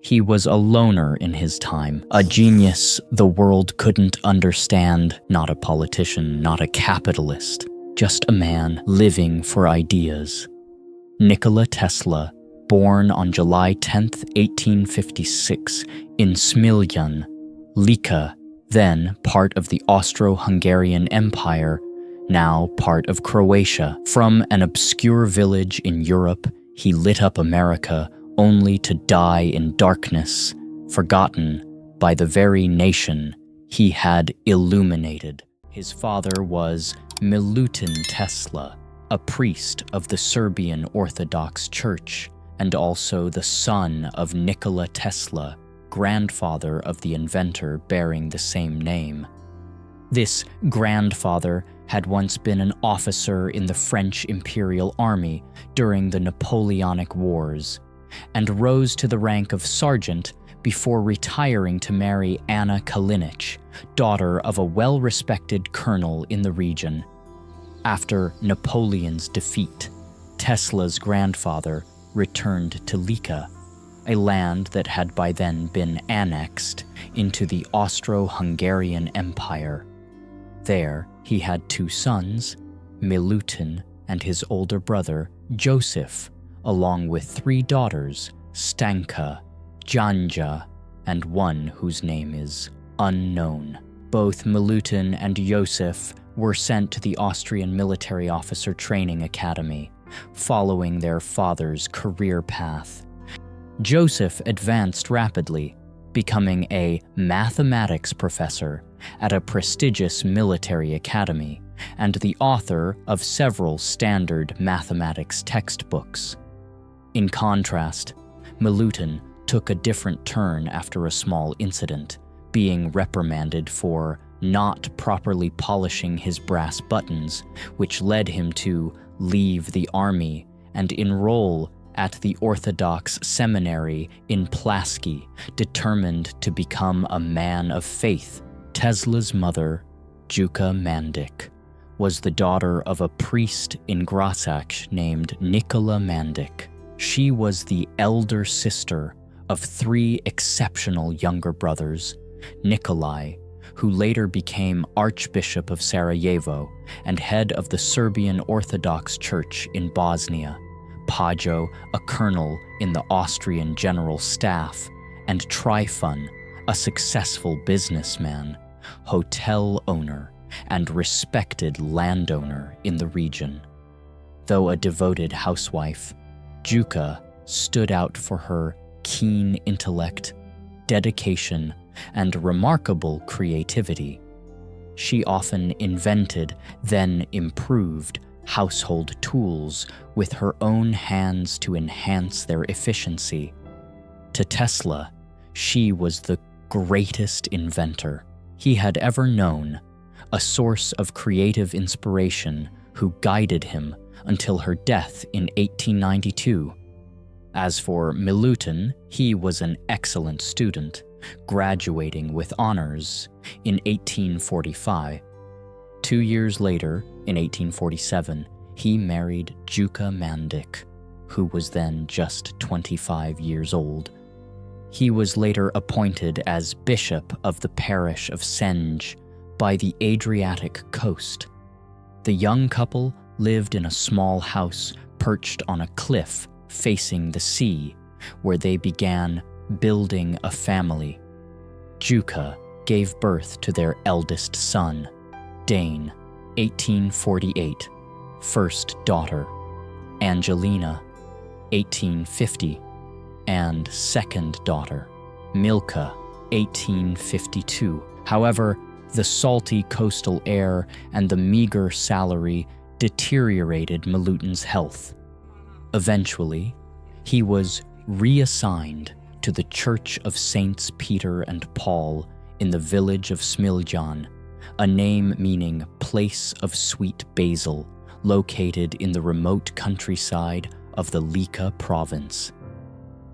He was a loner in his time, a genius the world couldn't understand, not a politician, not a capitalist, just a man living for ideas. Nikola Tesla, born on July 10, 1856, in Smiljan, Lika, then part of the Austro-Hungarian Empire, now part of Croatia. From an obscure village in Europe, he lit up America only to die in darkness, forgotten by the very nation he had illuminated. His father was Milutin Tesla, a priest of the Serbian Orthodox Church, and also the son of Nikola Tesla, grandfather of the inventor bearing the same name. This grandfather had once been an officer in the French Imperial Army during the Napoleonic Wars, and rose to the rank of sergeant before retiring to marry Anna Kalinic, daughter of a well-respected colonel in the region. After Napoleon's defeat, Tesla's grandfather returned to Lika, a land that had by then been annexed into the Austro-Hungarian Empire. There, he had two sons, Milutin and his older brother, Joseph, along with three daughters, Stanka, Janja, and one whose name is unknown. Both Milutin and Joseph were sent to the Austrian Military Officer Training Academy, following their father's career path. Joseph advanced rapidly, becoming a mathematics professor at a prestigious military academy and the author of several standard mathematics textbooks. In contrast, Milutin took a different turn after a small incident, being reprimanded for not properly polishing his brass buttons, which led him to leave the army and enroll at the Orthodox seminary in Plasky, determined to become a man of faith. Tesla's mother, Juka Mandik, was the daughter of a priest in Grasach named Nikola Mandik. She was the elder sister of three exceptional younger brothers, Nikolai, who later became Archbishop of Sarajevo and head of the Serbian Orthodox Church in Bosnia, Pajo, a colonel in the Austrian General Staff, and Trifun, a successful businessman, hotel owner, and respected landowner in the region. Though a devoted housewife, Juka stood out for her keen intellect, dedication, and remarkable creativity. She often invented, then improved, household tools with her own hands to enhance their efficiency. To Tesla, she was the greatest inventor he had ever known, a source of creative inspiration who guided him until her death in 1892. As for Milutin, he was an excellent student, graduating with honors in 1845. 2 years later, in 1847, he married Juka Mandik, who was then just 25 years old. He was later appointed as bishop of the parish of Senj by the Adriatic coast. The young couple lived in a small house perched on a cliff facing the sea, where they began building a family. Juka gave birth to their eldest son, Dane, 1848, first daughter, Angelina, 1850, and second daughter, Milka, 1852. However, the salty coastal air and the meager salary deteriorated Milutin's health. Eventually, he was reassigned to the Church of Saints Peter and Paul in the village of Smiljan, a name meaning place of sweet basil, located in the remote countryside of the Lika province.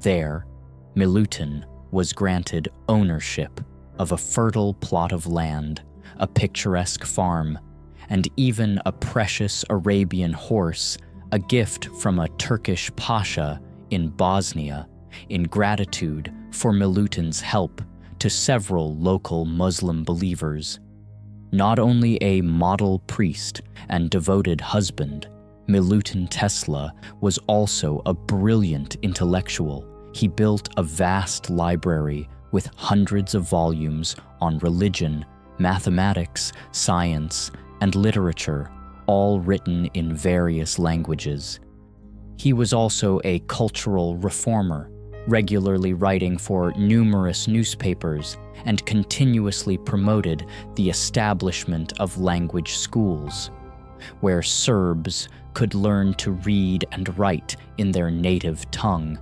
There, Milutin was granted ownership of a fertile plot of land, a picturesque farm, and even a precious Arabian horse, a gift from a Turkish pasha in Bosnia in gratitude for Milutin's help to several local Muslim believers. Not only a model priest and devoted husband, Nikola Tesla was also a brilliant intellectual. He built a vast library with hundreds of volumes on religion, mathematics, science, and literature, all written in various languages. He was also a cultural reformer, regularly writing for numerous newspapers and continuously promoted the establishment of language schools, where Serbs could learn to read and write in their native tongue.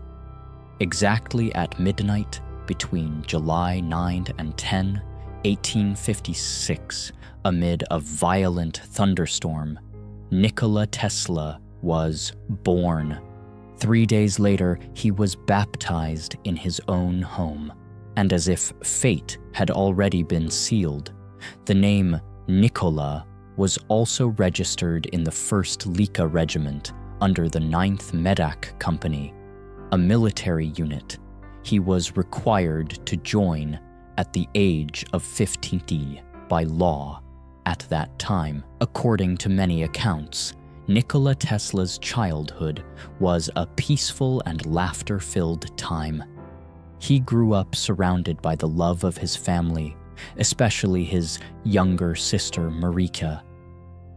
Exactly at midnight between July 9 and 10, 1856, amid a violent thunderstorm, Nikola Tesla was born. 3 days later, he was baptized in his own home, and as if fate had already been sealed, the name Nikola was also registered in the 1st Lika Regiment under the 9th Medak Company, a military unit he was required to join at the age of 15 by law at that time. According to many accounts, Nikola Tesla's childhood was a peaceful and laughter-filled time. He grew up surrounded by the love of his family, especially his younger sister Marika.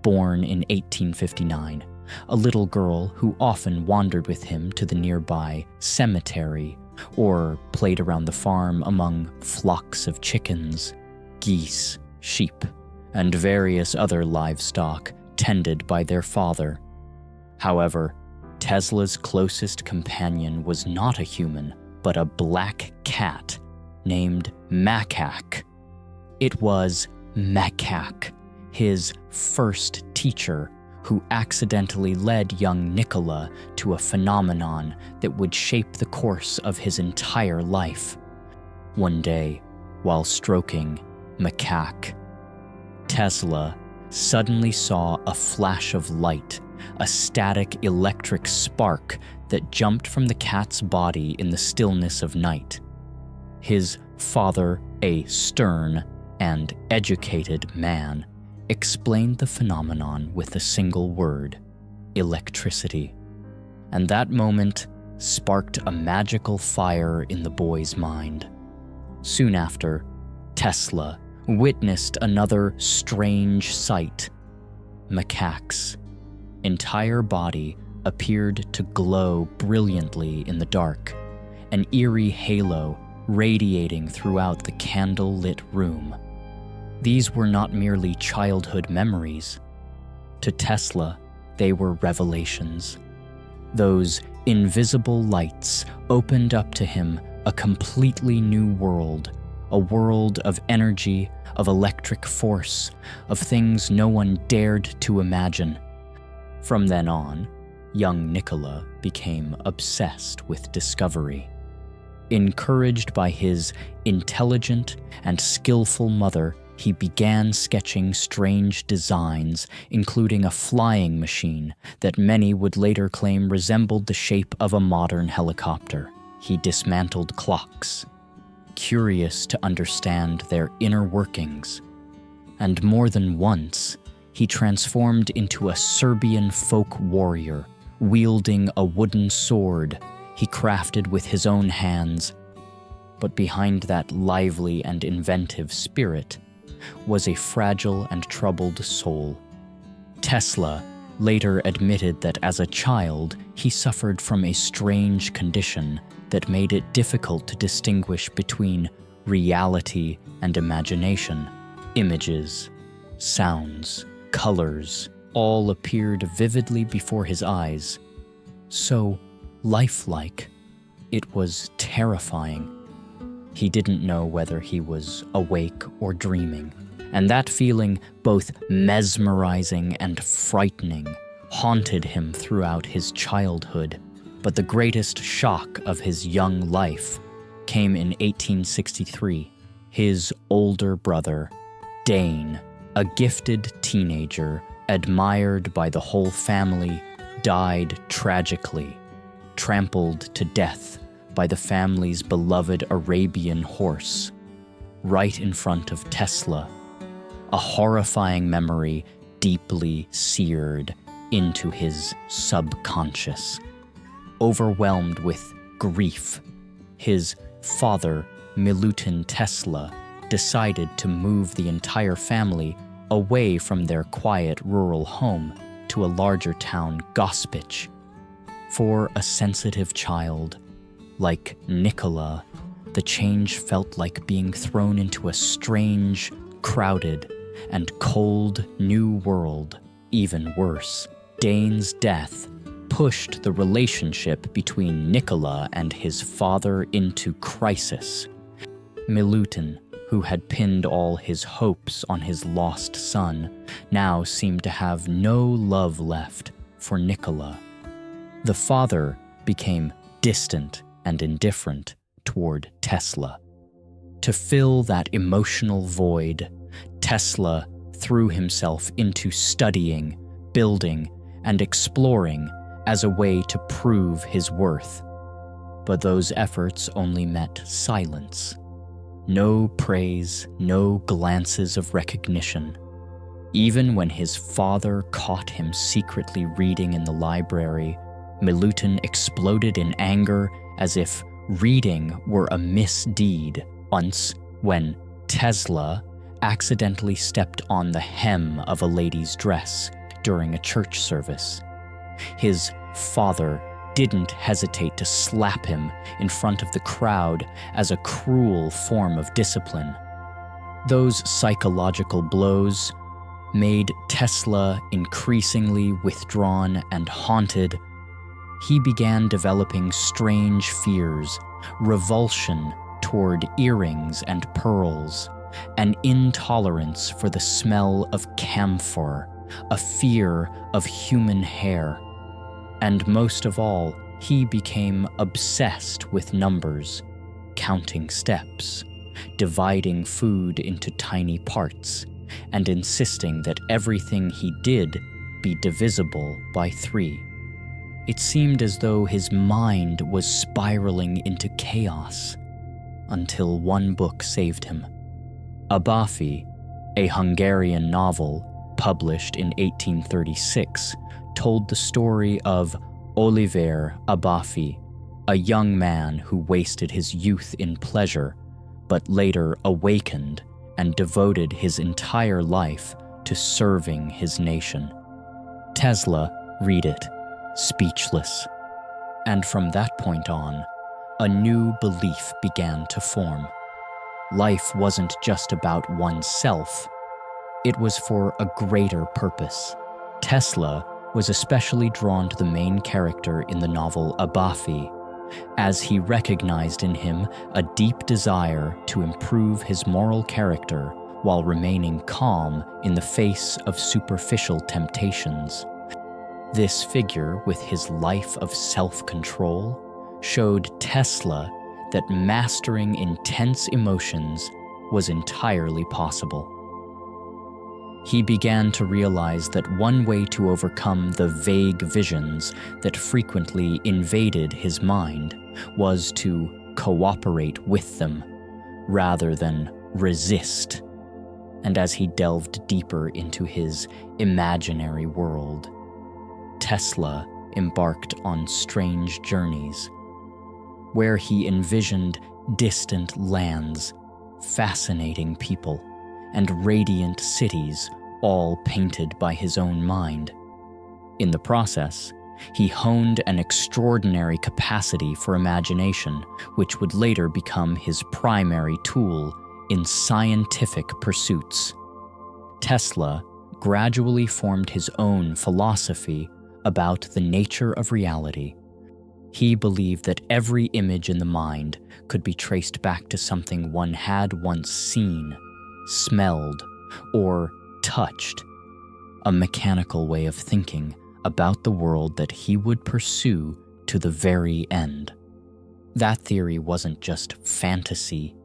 Born in 1859, a little girl who often wandered with him to the nearby cemetery or played around the farm among flocks of chickens, geese, sheep, and various other livestock tended by their father. However, Tesla's closest companion was not a human, but a black cat named Macaque. It was Macaque, his first teacher, who accidentally led young Nikola to a phenomenon that would shape the course of his entire life. One day, while stroking Macaque, Tesla suddenly saw a flash of light, a static electric spark that jumped from the cat's body in the stillness of night. His father, a stern and educated man, explained the phenomenon with a single word: electricity. And that moment sparked a magical fire in the boy's mind. Soon after, Tesla witnessed another strange sight. Macaque's entire body appeared to glow brilliantly in the dark, an eerie halo radiating throughout the candle-lit room. These were not merely childhood memories. To Tesla, they were revelations. Those invisible lights opened up to him a completely new world, a world of energy, of electric force, of things no one dared to imagine. From then on, young Nikola became obsessed with discovery. Encouraged by his intelligent and skillful mother, he began sketching strange designs, including a flying machine that many would later claim resembled the shape of a modern helicopter. He dismantled clocks, curious to understand their inner workings. And more than once, he transformed into a Serbian folk warrior, wielding a wooden sword he crafted with his own hands. But behind that lively and inventive spirit was a fragile and troubled soul. Tesla later admitted that as a child, he suffered from a strange condition that made it difficult to distinguish between reality and imagination. Images, sounds, colors, all appeared vividly before his eyes. So lifelike, it was terrifying. He didn't know whether he was awake or dreaming, and that feeling, both mesmerizing and frightening, haunted him throughout his childhood. But the greatest shock of his young life came in 1863. His older brother, Dane, a gifted teenager admired by the whole family, died tragically, trampled to death by the family's beloved Arabian horse, right in front of Tesla, a horrifying memory deeply seared into his subconscious. Overwhelmed with grief, his father, Nikola Tesla, decided to move the entire family away from their quiet rural home to a larger town, Gospic. For a sensitive child like Nikola, the change felt like being thrown into a strange, crowded, and cold new world. Even worse, Dane's death pushed the relationship between Nikola and his father into crisis. Milutin, who had pinned all his hopes on his lost son, now seemed to have no love left for Nikola. The father became distant and indifferent toward Tesla. To fill that emotional void, Tesla threw himself into studying, building, and exploring as a way to prove his worth. But those efforts only met silence. No praise, no glances of recognition. Even when his father caught him secretly reading in the library, Milutin exploded in anger as if reading were a misdeed. Once, when Tesla accidentally stepped on the hem of a lady's dress during a church service, his father didn't hesitate to slap him in front of the crowd as a cruel form of discipline. Those psychological blows made Tesla increasingly withdrawn and haunted. He began developing strange fears, revulsion toward earrings and pearls, an intolerance for the smell of camphor, a fear of human hair. And most of all, he became obsessed with numbers, counting steps, dividing food into tiny parts, and insisting that everything he did be divisible by 3. It seemed as though his mind was spiraling into chaos, until one book saved him. Biography, a Hungarian novel published in 1836, told the story of Oliver Biography, a young man who wasted his youth in pleasure, but later awakened and devoted his entire life to serving his nation. Tesla read it, speechless. And from that point on, a new belief began to form. Life wasn't just about oneself, it was for a greater purpose. Tesla was especially drawn to the main character in the novel Biography, as he recognized in him a deep desire to improve his moral character while remaining calm in the face of superficial temptations. This figure, with his life of self-control, showed Tesla that mastering intense emotions was entirely possible. He began to realize that one way to overcome the vague visions that frequently invaded his mind was to cooperate with them rather than resist. And as he delved deeper into his imaginary world, Tesla embarked on strange journeys, where he envisioned distant lands, fascinating people, and radiant cities, all painted by his own mind. In the process, he honed an extraordinary capacity for imagination, which would later become his primary tool in scientific pursuits. Tesla gradually formed his own philosophy about the nature of reality. He believed that every image in the mind could be traced back to something one had once seen, smelled, or touched, a mechanical way of thinking about the world that he would pursue to the very end. That theory wasn't just fantasy.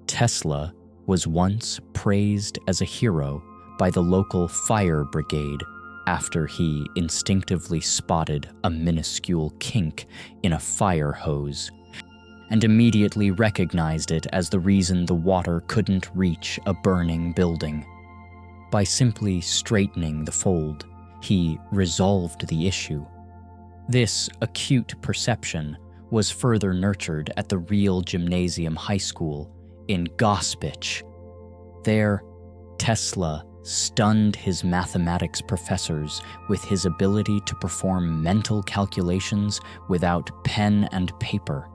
Tesla was once praised as a hero by the local fire brigade after he instinctively spotted a minuscule kink in a fire hose. and immediately recognized it as the reason the water couldn't reach a burning building. By simply straightening the fold, he resolved the issue. This acute perception was further nurtured at the Real Gymnasium High School in Gospic. There, Tesla stunned his mathematics professors with his ability to perform mental calculations without pen and paper.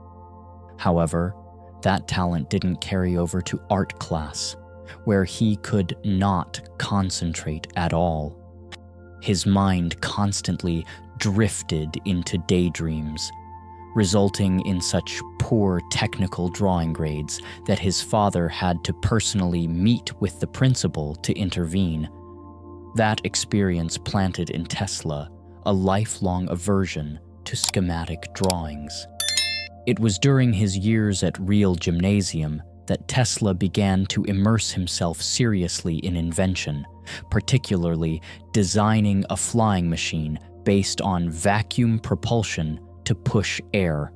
However, that talent didn't carry over to art class, where he could not concentrate at all. His mind constantly drifted into daydreams, resulting in such poor technical drawing grades that his father had to personally meet with the principal to intervene. That experience planted in Tesla a lifelong aversion to schematic drawings. It was during his years at Real Gymnasium that Tesla began to immerse himself seriously in invention, particularly designing a flying machine based on vacuum propulsion to push air.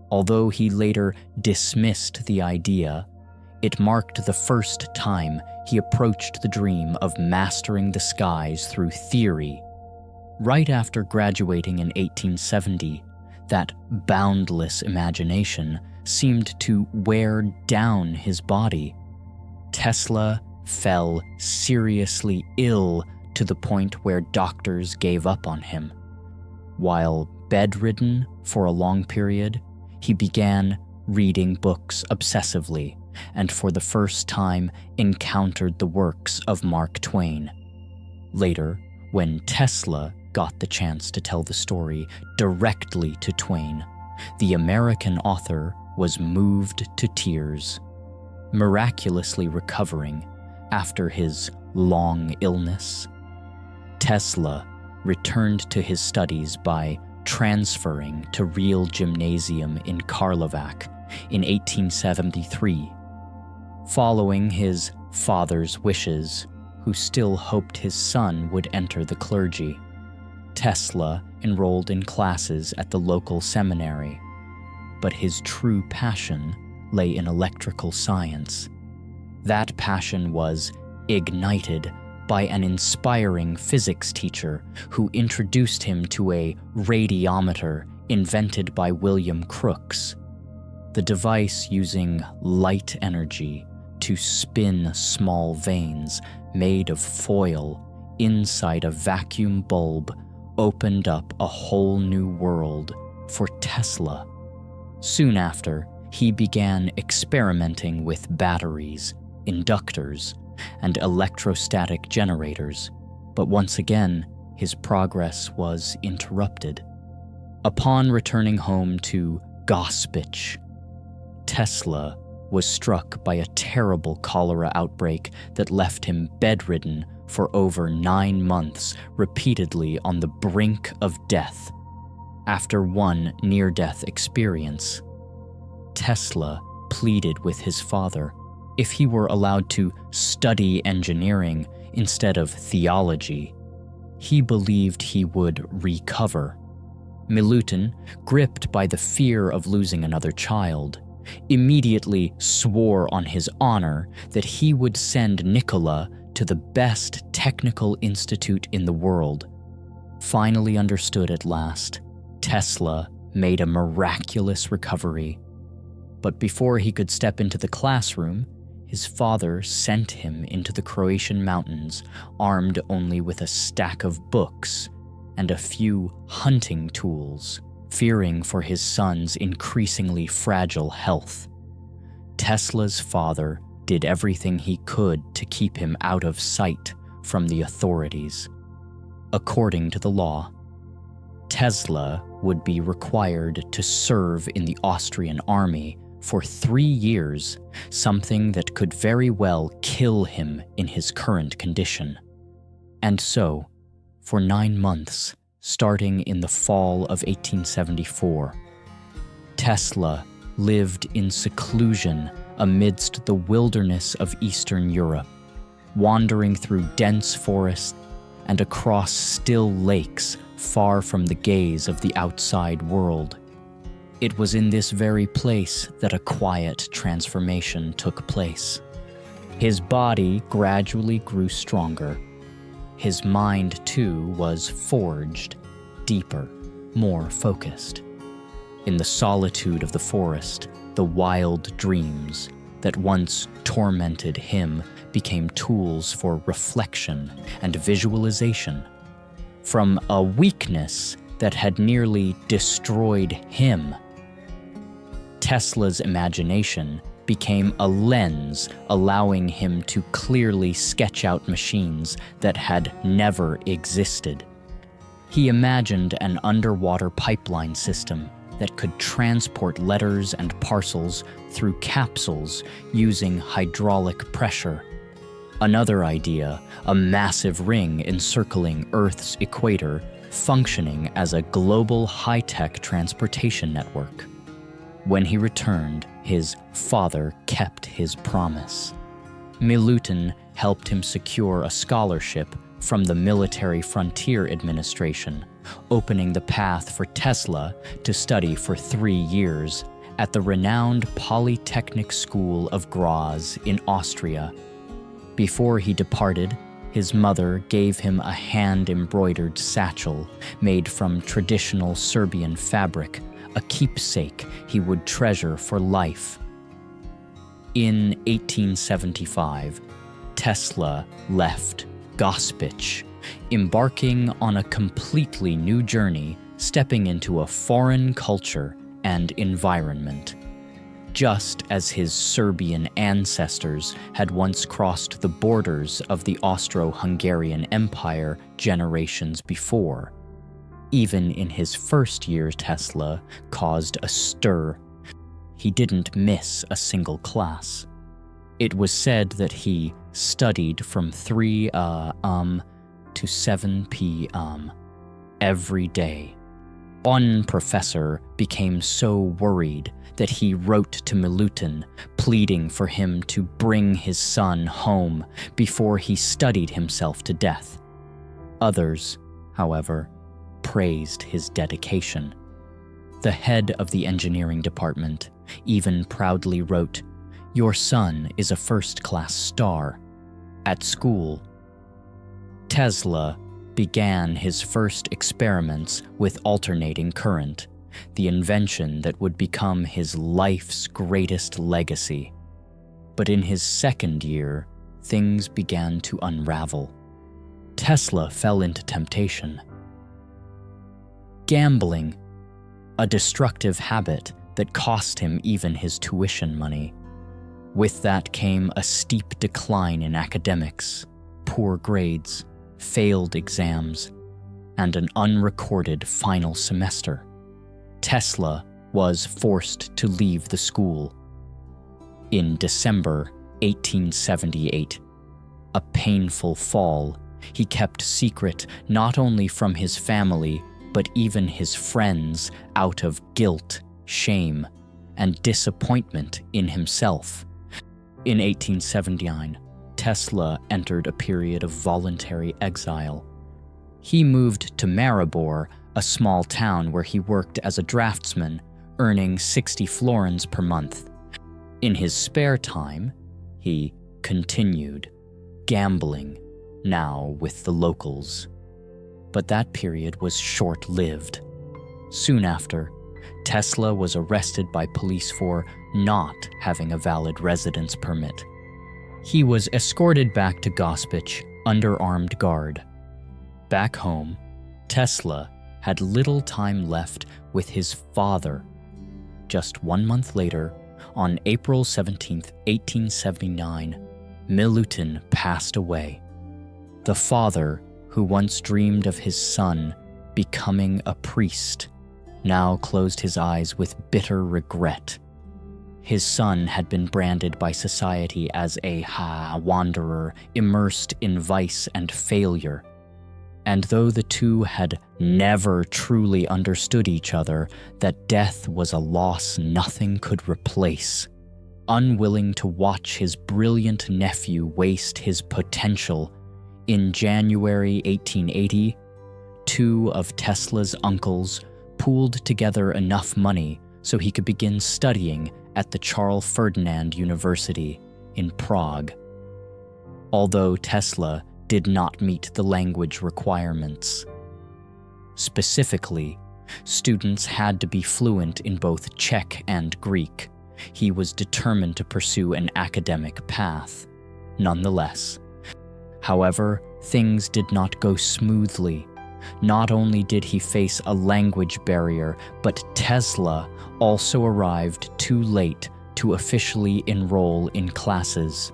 Although he later dismissed the idea, it marked the first time he approached the dream of mastering the skies through theory. Right after graduating in 1870, that boundless imagination seemed to wear down his body. Tesla fell seriously ill to the point where doctors gave up on him. While bedridden for a long period, he began reading books obsessively and for the first time encountered the works of Mark Twain. Later, when Tesla got the chance to tell the story directly to Twain, the American author was moved to tears. Miraculously recovering after his long illness, Tesla returned to his studies by transferring to Real Gymnasium in Karlovac in 1873. Following his father's wishes, who still hoped his son would enter the clergy, Tesla enrolled in classes at the local seminary. But his true passion lay in electrical science. That passion was ignited by an inspiring physics teacher who introduced him to a radiometer invented by William Crookes. The device, using light energy to spin small vanes made of foil inside a vacuum bulb, opened up a whole new world for Tesla. Soon after, he began experimenting with batteries, inductors, and electrostatic generators, but once again, his progress was interrupted. Upon returning home to Gospic, Tesla was struck by a terrible cholera outbreak that left him bedridden for over 9 months, repeatedly on the brink of death. After one near-death experience, Tesla pleaded with his father if he were allowed to study engineering instead of theology. He believed he would recover. Milutin, gripped by the fear of losing another child, immediately swore on his honor that he would send Nikola to the best technical institute in the world. Finally understood at last, Tesla made a miraculous recovery. But before he could step into the classroom, his father sent him into the Croatian mountains, armed only with a stack of books and a few hunting tools, fearing for his son's increasingly fragile health. Tesla's father did everything he could to keep him out of sight from the authorities. According to the law, Tesla would be required to serve in the Austrian army for 3 years, something that could very well kill him in his current condition. And so, for 9 months, starting in the fall of 1874, Tesla lived in seclusion amidst the wilderness of Eastern Europe, wandering through dense forests and across still lakes far from the gaze of the outside world. It was in this very place that a quiet transformation took place. His body gradually grew stronger. His mind, too, was forged, deeper, more focused. In the solitude of the forest, the wild dreams that once tormented him became tools for reflection and visualization. From a weakness that had nearly destroyed him, Tesla's imagination became a lens allowing him to clearly sketch out machines that had never existed. He imagined an underwater pipeline system that could transport letters and parcels through capsules using hydraulic pressure. Another idea, a massive ring encircling Earth's equator, functioning as a global high-tech transportation network. When he returned, his father kept his promise. Milutin helped him secure a scholarship from the Military Frontier Administration, opening the path for Tesla to study for 3 years at the renowned Polytechnic School of Graz in Austria. Before he departed, his mother gave him a hand-embroidered satchel made from traditional Serbian fabric, a keepsake he would treasure for life. In 1875, Tesla left Gospic, embarking on a completely new journey, stepping into a foreign culture and environment. Just as his Serbian ancestors had once crossed the borders of the Austro-Hungarian Empire generations before. Even in his first year, Tesla caused a stir. He didn't miss a single class. It was said that he studied from 3 to 7 p.m. every day. One professor became so worried that he wrote to Milutin, pleading for him to bring his son home before he studied himself to death. Others, however, praised his dedication. The head of the engineering department even proudly wrote, "Your son is a first-class star." At school, Tesla began his first experiments with alternating current, the invention that would become his life's greatest legacy. But in his second year, things began to unravel. Tesla fell into temptation. Gambling, a destructive habit that cost him even his tuition money. With that came a steep decline in academics, poor grades, failed exams, and an unrecorded final semester. Tesla was forced to leave the school. In December 1878, a painful fall he kept secret not only from his family, but even his friends out of guilt, shame, and disappointment in himself. In 1879, Tesla entered a period of voluntary exile. He moved to Maribor, a small town where he worked as a draftsman, earning 60 florins per month. In his spare time, he continued gambling, now with the locals. But that period was short-lived. Soon after, Tesla was arrested by police for not having a valid residence permit. He was escorted back to Gospic under armed guard. Back home, Tesla had little time left with his father. Just 1 month later, on April 17, 1879, Milutin passed away. The father, who once dreamed of his son becoming a priest, now closed his eyes with bitter regret. His son had been branded by society as a wanderer immersed in vice and failure. And though the two had never truly understood each other, that death was a loss nothing could replace. Unwilling to watch his brilliant nephew waste his potential, in January 1880, 2 of Tesla's uncles pooled together enough money so he could begin studying at the Charles Ferdinand University in Prague. Although Tesla did not meet the language requirements. Specifically, students had to be fluent in both Czech and Greek. He was determined to pursue an academic path. Nonetheless, however, things did not go smoothly. Not only did he face a language barrier, but Tesla also arrived too late to officially enroll in classes.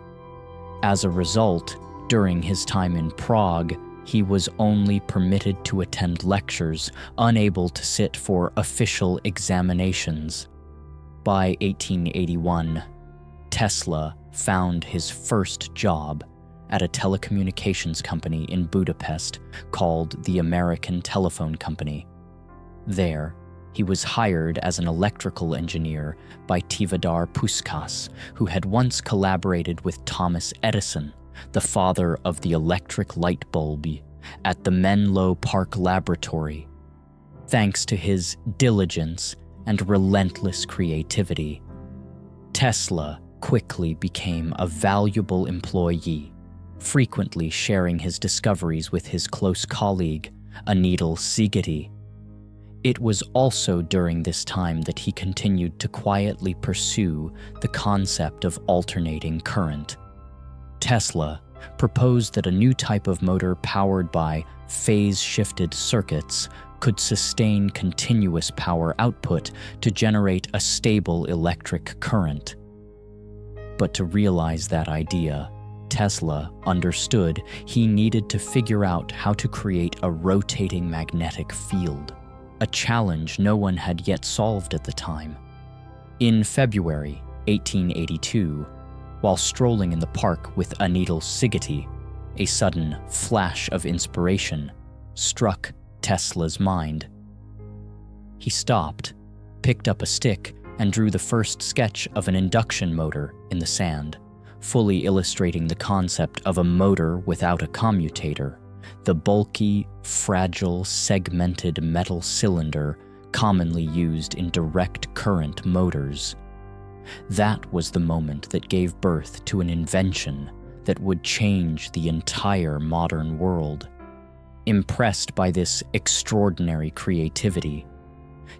As a result, during his time in Prague, he was only permitted to attend lectures, unable to sit for official examinations. By 1881, Tesla found his first job at a telecommunications company in Budapest called the American Telephone Company. There, he was hired as an electrical engineer by Tivadar Puskás, who had once collaborated with Thomas Edison, the father of the electric light bulb, at the Menlo Park Laboratory. Thanks to his diligence and relentless creativity, Tesla quickly became a valuable employee, frequently sharing his discoveries with his close colleague, Nikola Tesla. It was also during this time that he continued to quietly pursue the concept of alternating current. Tesla proposed that a new type of motor powered by phase-shifted circuits could sustain continuous power output to generate a stable electric current. But to realize that idea, Tesla understood he needed to figure out how to create a rotating magnetic field, a challenge no one had yet solved at the time. In February 1882, while strolling in the park with Nikola Tesla, a sudden flash of inspiration struck Tesla's mind. He stopped, picked up a stick, and drew the first sketch of an induction motor in the sand, fully illustrating the concept of a motor without a commutator, the bulky, fragile, segmented metal cylinder commonly used in direct current motors. That was the moment that gave birth to an invention that would change the entire modern world. Impressed by this extraordinary creativity,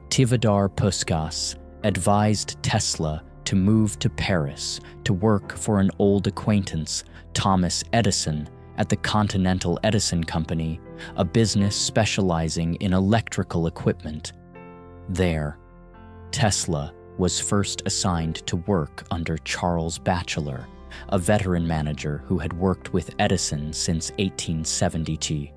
Tivadar Puskás advised Tesla to move to Paris to work for an old acquaintance, Thomas Edison, at the Continental Edison Company, a business specializing in electrical equipment. There, Tesla was first assigned to work under Charles Batchelor, a veteran manager who had worked with Edison since 1872.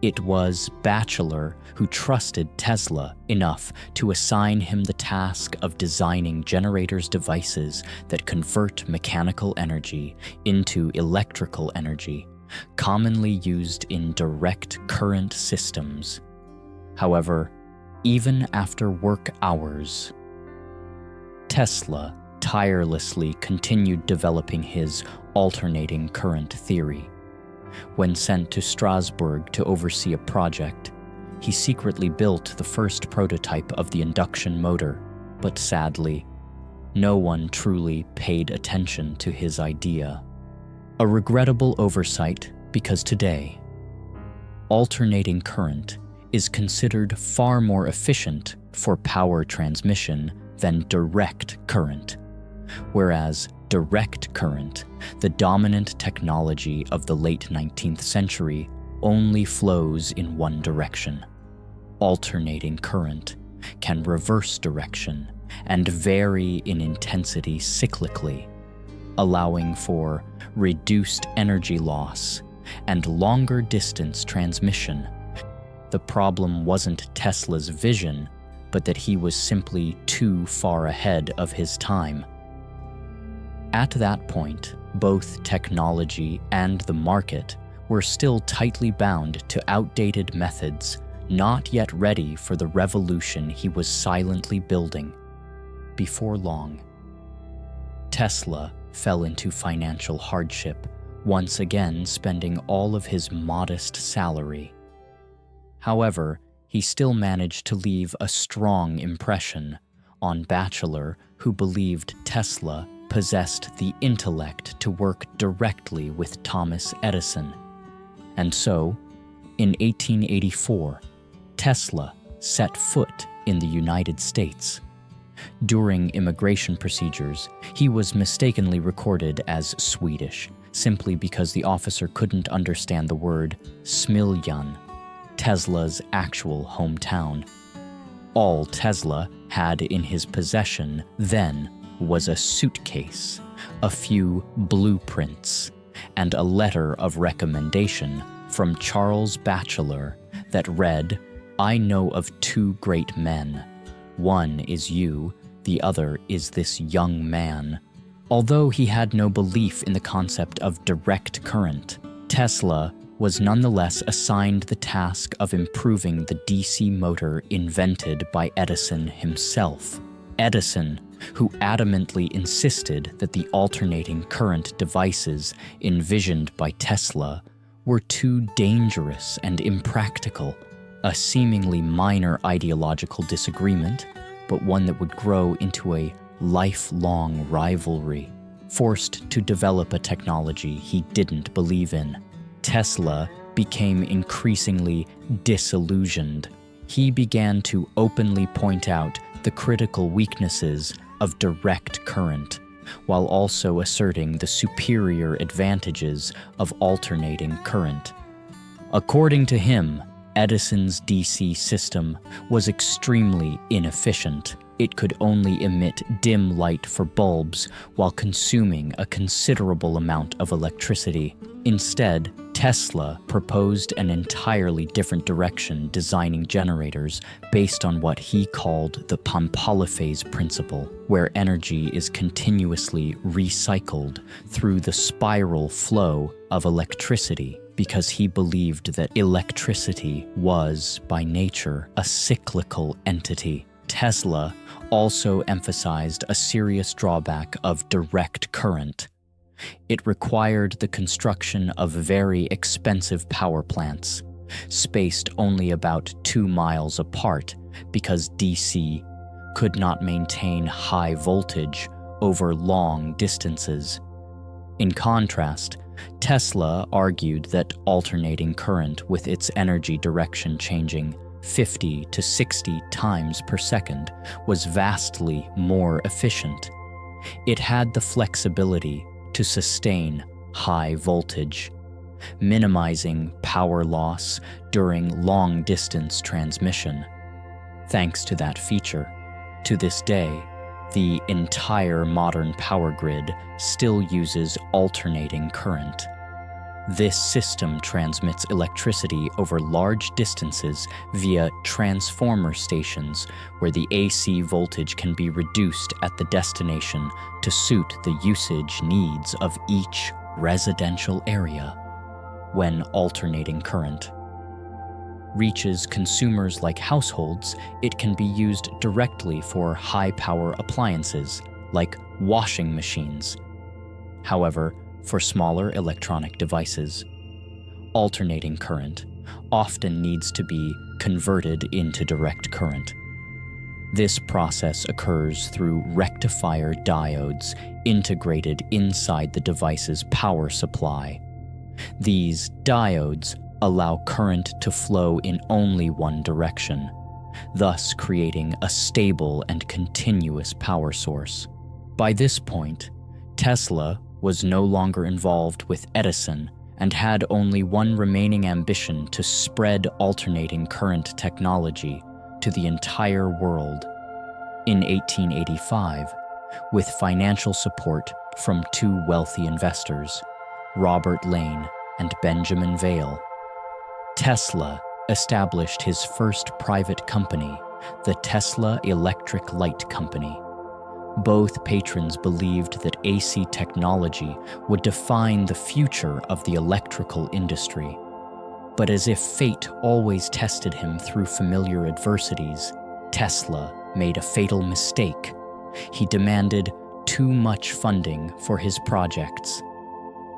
It was Batchelor who trusted Tesla enough to assign him the task of designing generators' devices that convert mechanical energy into electrical energy, commonly used in direct current systems. However, even after work hours, Tesla tirelessly continued developing his alternating current theory. When sent to Strasbourg to oversee a project, he secretly built the first prototype of the induction motor, but sadly, no one truly paid attention to his idea. A regrettable oversight because today, alternating current is considered far more efficient for power transmission than direct current, whereas direct current, the dominant technology of the late 19th century, only flows in one direction. Alternating current can reverse direction and vary in intensity cyclically, allowing for reduced energy loss and longer distance transmission. The problem wasn't Tesla's vision, but that he was simply too far ahead of his time. At that point, both technology and the market were still tightly bound to outdated methods, not yet ready for the revolution he was silently building. Before long, Tesla fell into financial hardship, once again spending all of his modest salary. However, he still managed to leave a strong impression on Batchelor, who believed Tesla possessed the intellect to work directly with Thomas Edison. And so, in 1884, Tesla set foot in the United States. During immigration procedures, he was mistakenly recorded as Swedish, simply because the officer couldn't understand the word Smiljan, Tesla's actual hometown. All Tesla had in his possession then was a suitcase, a few blueprints, and a letter of recommendation from Charles Batchelor that read, "I know of two great men. One is you, the other is this young man." Although he had no belief in the concept of direct current, Tesla was nonetheless assigned the task of improving the DC motor invented by Edison himself. Edison, who adamantly insisted that the alternating current devices envisioned by Tesla were too dangerous and impractical, a seemingly minor ideological disagreement, but one that would grow into a lifelong rivalry, forced to develop a technology he didn't believe in. Tesla became increasingly disillusioned. He began to openly point out the critical weaknesses of direct current, while also asserting the superior advantages of alternating current. According to him, Edison's DC system was extremely inefficient. It could only emit dim light for bulbs while consuming a considerable amount of electricity. Instead, Tesla proposed an entirely different direction, designing generators based on what he called the polyphase principle, where energy is continuously recycled through the spiral flow of electricity, because he believed that electricity was, by nature, a cyclical entity. Tesla also emphasized a serious drawback of direct current. It required the construction of very expensive power plants, spaced only about 2 miles apart, because DC could not maintain high voltage over long distances. In contrast, Tesla argued that alternating current, with its energy direction changing 50 to 60 times per second, was vastly more efficient. It had the flexibility to sustain high voltage, minimizing power loss during long-distance transmission. Thanks to that feature, to this day, the entire modern power grid still uses alternating current. This system transmits electricity over large distances via transformer stations, where the AC voltage can be reduced at the destination to suit the usage needs of each residential area. When alternating current reaches consumers like households, it can be used directly for high-power appliances, like washing machines. However, for smaller electronic devices, alternating current often needs to be converted into direct current. This process occurs through rectifier diodes integrated inside the device's power supply. These diodes allow current to flow in only one direction, thus creating a stable and continuous power source. By this point, Tesla was no longer involved with Edison and had only one remaining ambition: to spread alternating current technology to the entire world. In 1885, with financial support from two wealthy investors, Robert Lane and Benjamin Vail, Tesla established his first private company, the Tesla Electric Light Company. Both patrons believed that AC technology would define the future of the electrical industry. But as if fate always tested him through familiar adversities, Tesla made a fatal mistake. He demanded too much funding for his projects.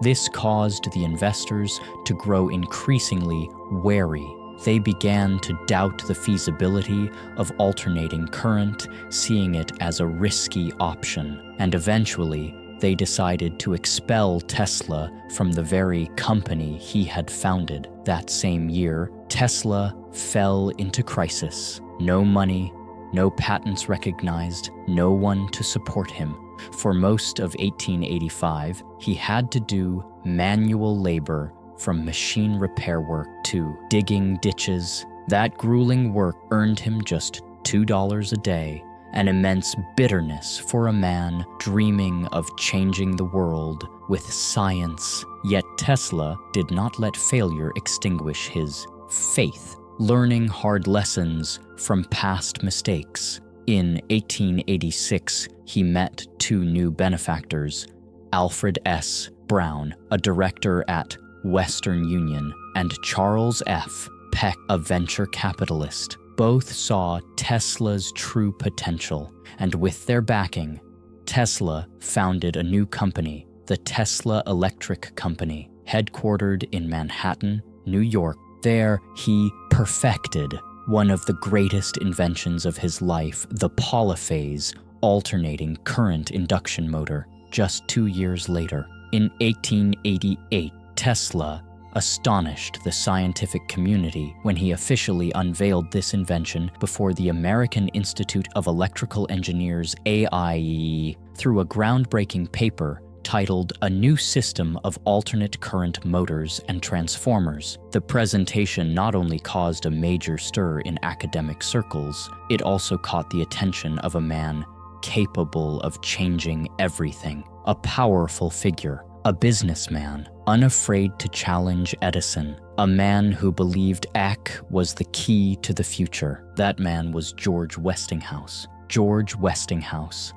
This caused the investors to grow increasingly wary They began to doubt the feasibility of alternating current, seeing it as a risky option, and eventually they decided to expel Tesla from the very company he had founded. That same year, Tesla fell into crisis. No money, no patents recognized, no one to support him. For most of 1885, he had to do manual labor, from machine repair work to digging ditches. That grueling work earned him just $2 a day, an immense bitterness for a man dreaming of changing the world with science. Yet Tesla did not let failure extinguish his faith, learning hard lessons from past mistakes. In 1886, he met two new benefactors, Alfred S. Brown, a director at Western Union, and Charles F. Peck, a venture capitalist. Both saw Tesla's true potential, and with their backing, Tesla founded a new company, the Tesla Electric Company, headquartered in Manhattan, New York. There, he perfected one of the greatest inventions of his life, the polyphase alternating current induction motor. Just 2 years later, in 1888, Tesla astonished the scientific community when he officially unveiled this invention before the American Institute of Electrical Engineers (AIE) through a groundbreaking paper titled A New System of Alternate Current Motors and Transformers. The presentation not only caused a major stir in academic circles, it also caught the attention of a man capable of changing everything, a powerful figure, a businessman, unafraid to challenge Edison, a man who believed ACK was the key to the future. That man was George Westinghouse. George Westinghouse,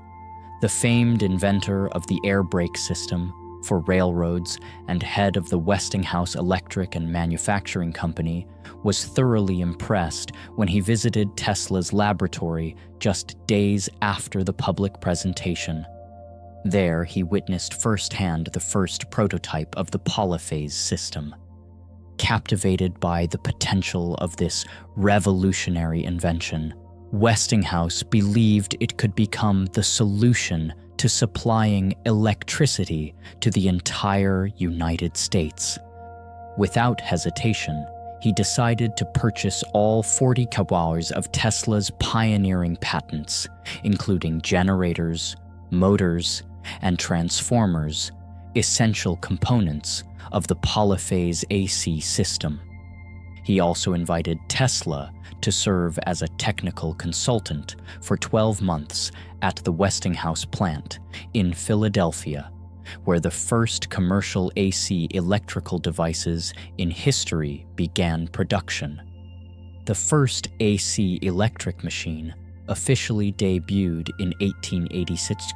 the famed inventor of the air brake system for railroads and head of the Westinghouse Electric and Manufacturing Company, was thoroughly impressed when he visited Tesla's laboratory just days after the public presentation. There, he witnessed firsthand the first prototype of the polyphase system. Captivated by the potential of this revolutionary invention, Westinghouse believed it could become the solution to supplying electricity to the entire United States. Without hesitation, he decided to purchase all 40 kilowatts of Tesla's pioneering patents, including generators, motors, and transformers, essential components of the polyphase AC system. He also invited Tesla to serve as a technical consultant for 12 months at the Westinghouse plant in Philadelphia, where the first commercial AC electrical devices in history began production. The first AC electric machine officially debuted in 1886,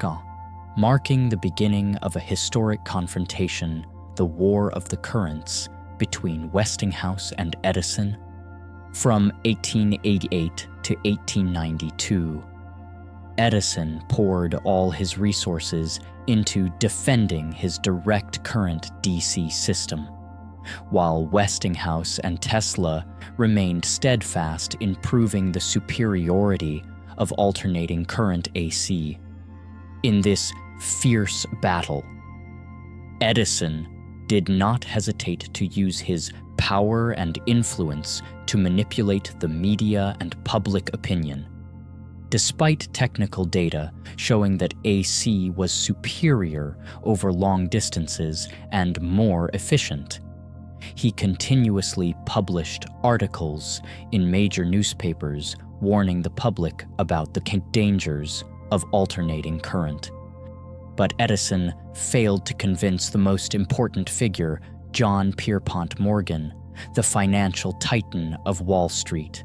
marking the beginning of a historic confrontation, the War of the Currents, between Westinghouse and Edison. From 1888 to 1892, Edison poured all his resources into defending his direct current DC system, while Westinghouse and Tesla remained steadfast in proving the superiority of alternating current AC. In this fierce battle, Edison did not hesitate to use his power and influence to manipulate the media and public opinion. Despite technical data showing that AC was superior over long distances and more efficient, he continuously published articles in major newspapers warning the public about the dangers of alternating current. But Edison failed to convince the most important figure, John Pierpont Morgan, the financial titan of Wall Street.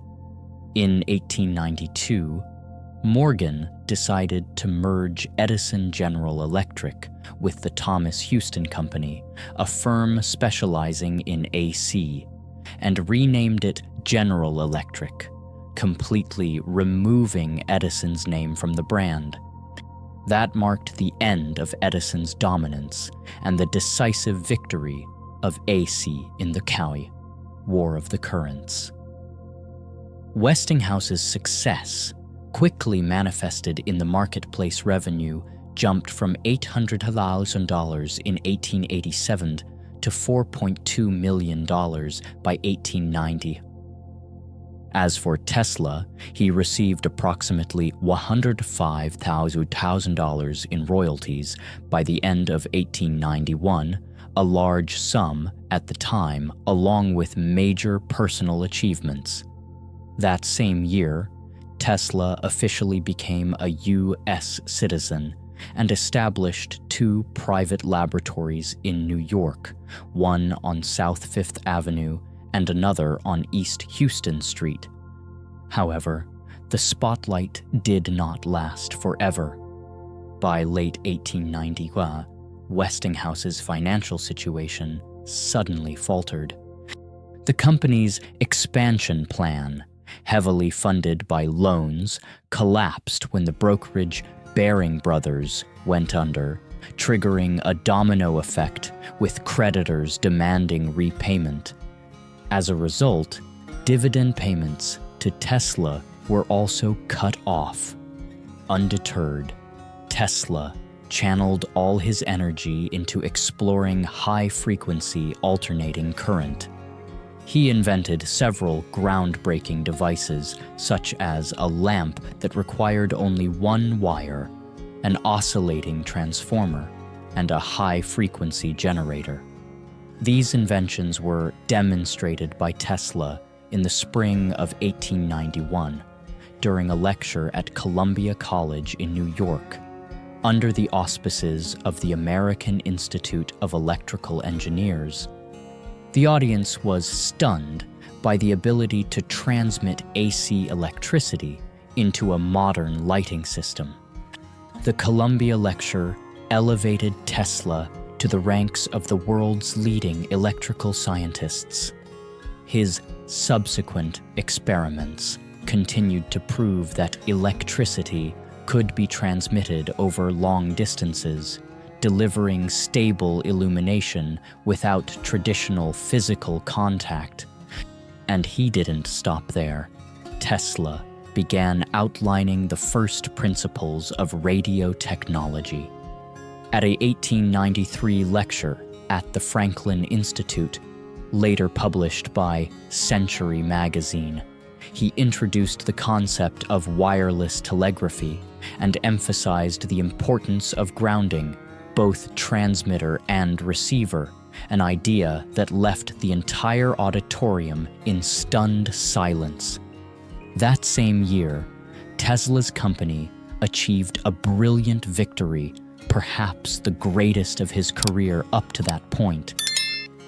In 1892, Morgan decided to merge Edison General Electric with the Thomas Houston Company, a firm specializing in AC, and renamed it General Electric, completely removing Edison's name from the brand. That marked the end of Edison's dominance and the decisive victory of AC in the War of the Currents. Westinghouse's success quickly manifested in the marketplace. Revenue jumped from $800,000 in 1887 to $4.2 million by 1890. As for Tesla, he received approximately $105,000 in royalties by the end of 1891, a large sum at the time, along with major personal achievements. That same year, Tesla officially became a U.S. citizen and established 2 private laboratories in New York, one on South Fifth Avenue and another on East Houston Street. However, the spotlight did not last forever. By late 1890, Westinghouse's financial situation suddenly faltered. The company's expansion plan, heavily funded by loans, collapsed when the brokerage Baring Brothers went under, triggering a domino effect with creditors demanding repayment. As a result, dividend payments to Tesla were also cut off. Undeterred, Tesla channeled all his energy into exploring high-frequency alternating current. He invented several groundbreaking devices, such as a lamp that required only one wire, an oscillating transformer, and a high-frequency generator. These inventions were demonstrated by Tesla in the spring of 1891 during a lecture at Columbia College in New York, under the auspices of the American Institute of Electrical Engineers. The audience was stunned by the ability to transmit AC electricity into a modern lighting system. The Columbia lecture elevated Tesla to the ranks of the world's leading electrical scientists. His subsequent experiments continued to prove that electricity could be transmitted over long distances, delivering stable illumination without traditional physical contact. And he didn't stop there. Tesla began outlining the first principles of radio technology. At a 1893 lecture at the Franklin Institute, later published by Century magazine, he introduced the concept of wireless telegraphy and emphasized the importance of grounding both transmitter and receiver, an idea that left the entire auditorium in stunned silence. That same year, Tesla's company achieved a brilliant victory, perhaps the greatest of his career up to that point.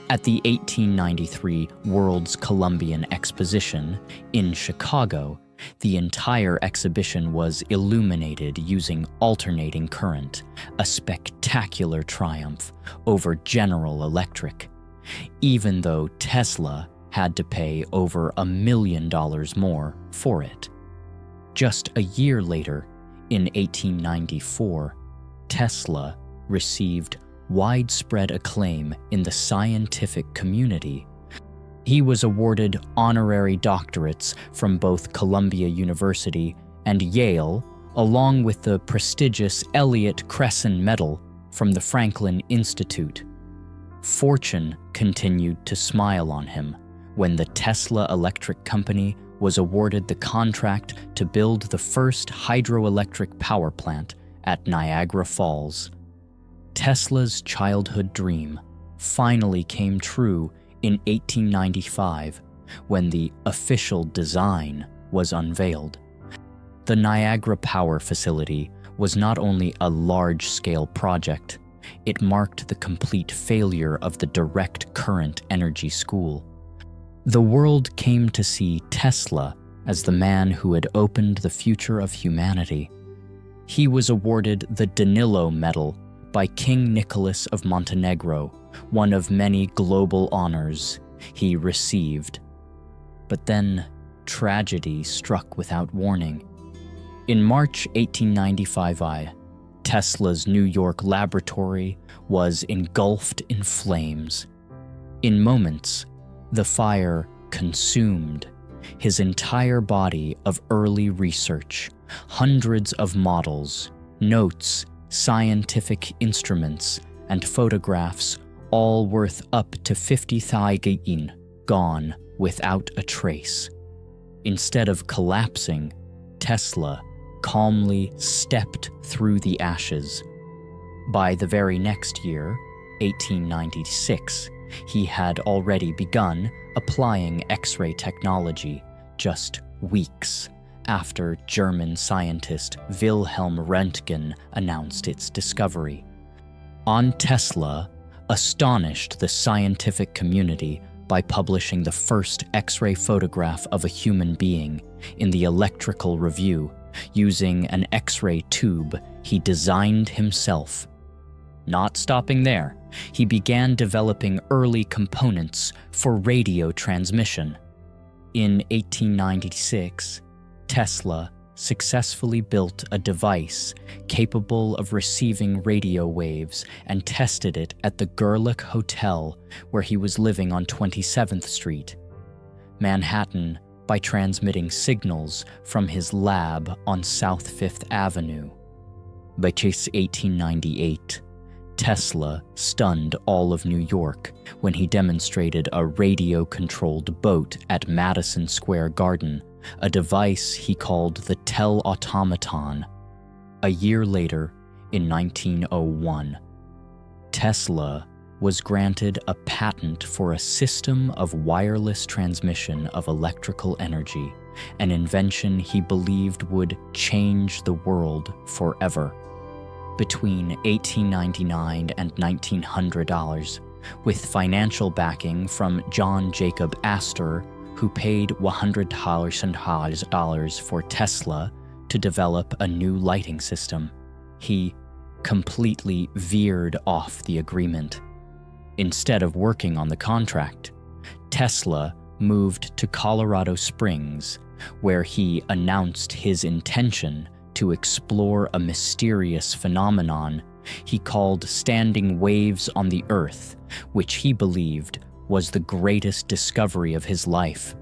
At the 1893 World's Columbian Exposition in Chicago, the entire exhibition was illuminated using alternating current, a spectacular triumph over General Electric, even though Tesla had to pay over $1 million more for it. Just a year later, in 1894, Tesla received widespread acclaim in the scientific community. He was awarded honorary doctorates from both Columbia University and Yale, along with the prestigious Elliott Cresson Medal from the Franklin Institute. Fortune continued to smile on him when the Tesla Electric Company was awarded the contract to build the first hydroelectric power plant at Niagara Falls. Tesla's childhood dream finally came true in 1895 when the official design was unveiled. The Niagara Power Facility was not only a large-scale project, it marked the complete failure of the direct current energy school. The world came to see Tesla as the man who had opened the future of humanity. He was awarded the Danilo Medal by King Nicholas of Montenegro, one of many global honors he received. But then, tragedy struck without warning. In March 1895, Tesla's New York laboratory was engulfed in flames. In moments, the fire consumed his entire body of early research, hundreds of models, notes, scientific instruments, and photographs, all worth up to 50,000, gone without a trace. Instead of collapsing, Tesla calmly stepped through the ashes. By the very next year, 1896, he had already begun applying X-ray technology, just weeks after German scientist Wilhelm Röntgen announced its discovery. Tesla astonished the scientific community by publishing the first X-ray photograph of a human being in the Electrical Review using an X-ray tube he designed himself. Not stopping there, he began developing early components for radio transmission. In 1896, Tesla successfully built a device capable of receiving radio waves and tested it at the Gerlich Hotel, where he was living on 27th Street, Manhattan, by transmitting signals from his lab on South Fifth Avenue. By 1898, Tesla stunned all of New York when he demonstrated a radio-controlled boat at Madison Square Garden, a device he called the Tell-Automaton. A year later, in 1901, Tesla was granted a patent for a system of wireless transmission of electrical energy, an invention he believed would change the world forever. Between 1899 and $1900, with financial backing from John Jacob Astor, who paid $100,000 for Tesla to develop a new lighting system, he completely veered off the agreement. Instead of working on the contract, Tesla moved to Colorado Springs, where he announced his intention to explore a mysterious phenomenon he called standing waves on the Earth, which he believed was the greatest discovery of his life.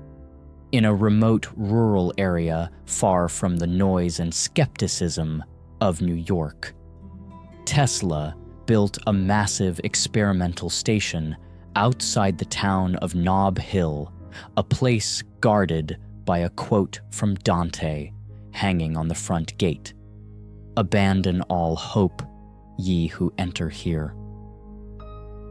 In a remote rural area far from the noise and skepticism of New York, Tesla built a massive experimental station outside the town of Nob Hill, a place guarded by a quote from Dante hanging on the front gate: "Abandon all hope, ye who enter here."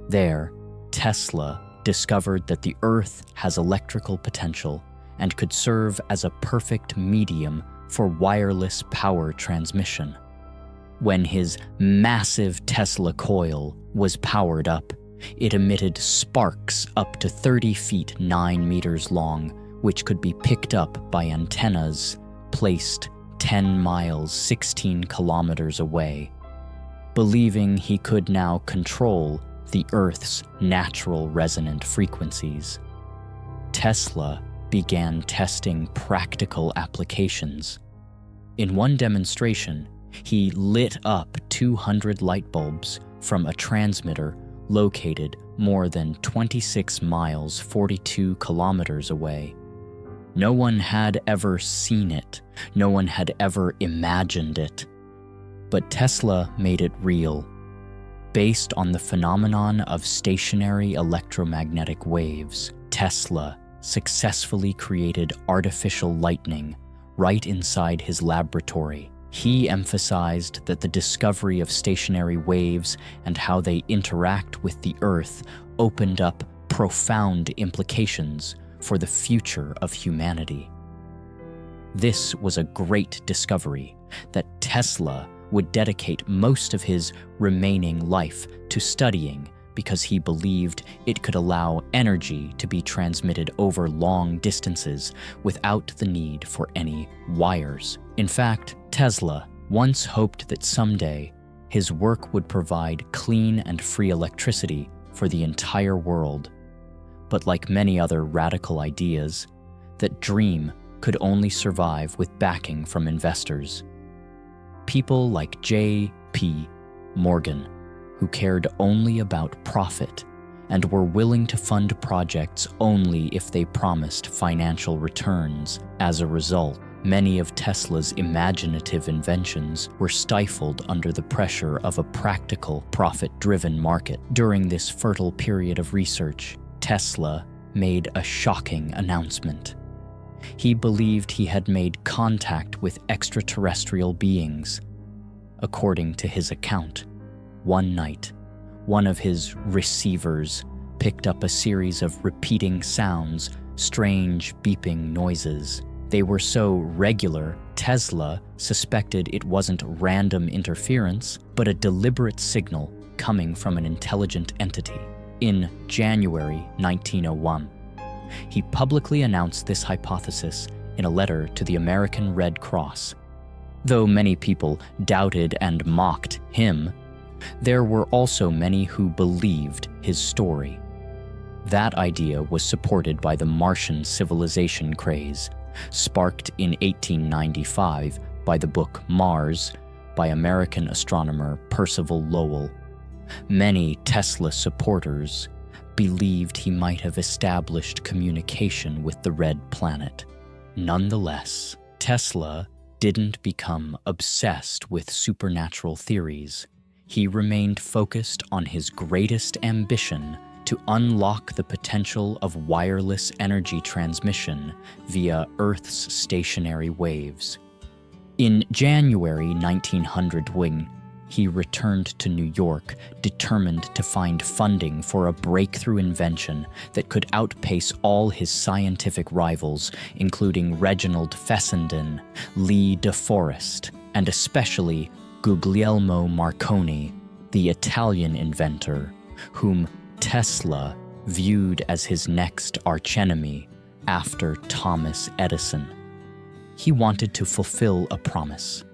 There, Tesla discovered that the Earth has electrical potential and could serve as a perfect medium for wireless power transmission. When his massive Tesla coil was powered up, it emitted sparks up to 30 feet 9 meters long, which could be picked up by antennas placed 10 miles 16 kilometers away. Believing he could now control the Earth's natural resonant frequencies, Tesla began testing practical applications. In one demonstration, he lit up 200 light bulbs from a transmitter located more than 26 miles 42 kilometers away. No one had ever seen it. No one had ever imagined it. But Tesla made it real. Based on the phenomenon of stationary electromagnetic waves, Tesla successfully created artificial lightning right inside his laboratory. He emphasized that the discovery of stationary waves and how they interact with the Earth opened up profound implications for the future of humanity. This was a great discovery that Tesla would dedicate most of his remaining life to studying, because he believed it could allow energy to be transmitted over long distances without the need for any wires. In fact, Tesla once hoped that someday his work would provide clean and free electricity for the entire world. But like many other radical ideas, that dream could only survive with backing from investors. People like J.P. Morgan, who cared only about profit and were willing to fund projects only if they promised financial returns. As a result, many of Tesla's imaginative inventions were stifled under the pressure of a practical, profit-driven market. During this fertile period of research, Tesla made a shocking announcement. He believed he had made contact with extraterrestrial beings. According to his account, one night, one of his receivers picked up a series of repeating sounds, strange beeping noises. They were so regular, Tesla suspected it wasn't random interference, but a deliberate signal coming from an intelligent entity. In January 1901, he publicly announced this hypothesis in a letter to the American Red Cross. Though many people doubted and mocked him, there were also many who believed his story. That idea was supported by the Martian civilization craze, sparked in 1895 by the book Mars by American astronomer Percival Lowell. Many Tesla supporters believed he might have established communication with the Red Planet. Nonetheless, Tesla didn't become obsessed with supernatural theories. He remained focused on his greatest ambition to unlock the potential of wireless energy transmission via Earth's stationary waves. In January 1900, he returned to New York, determined to find funding for a breakthrough invention that could outpace all his scientific rivals, including Reginald Fessenden, Lee de Forest, and especially Guglielmo Marconi, the Italian inventor, whom Tesla viewed as his next archenemy after Thomas Edison. He wanted to fulfill a promise.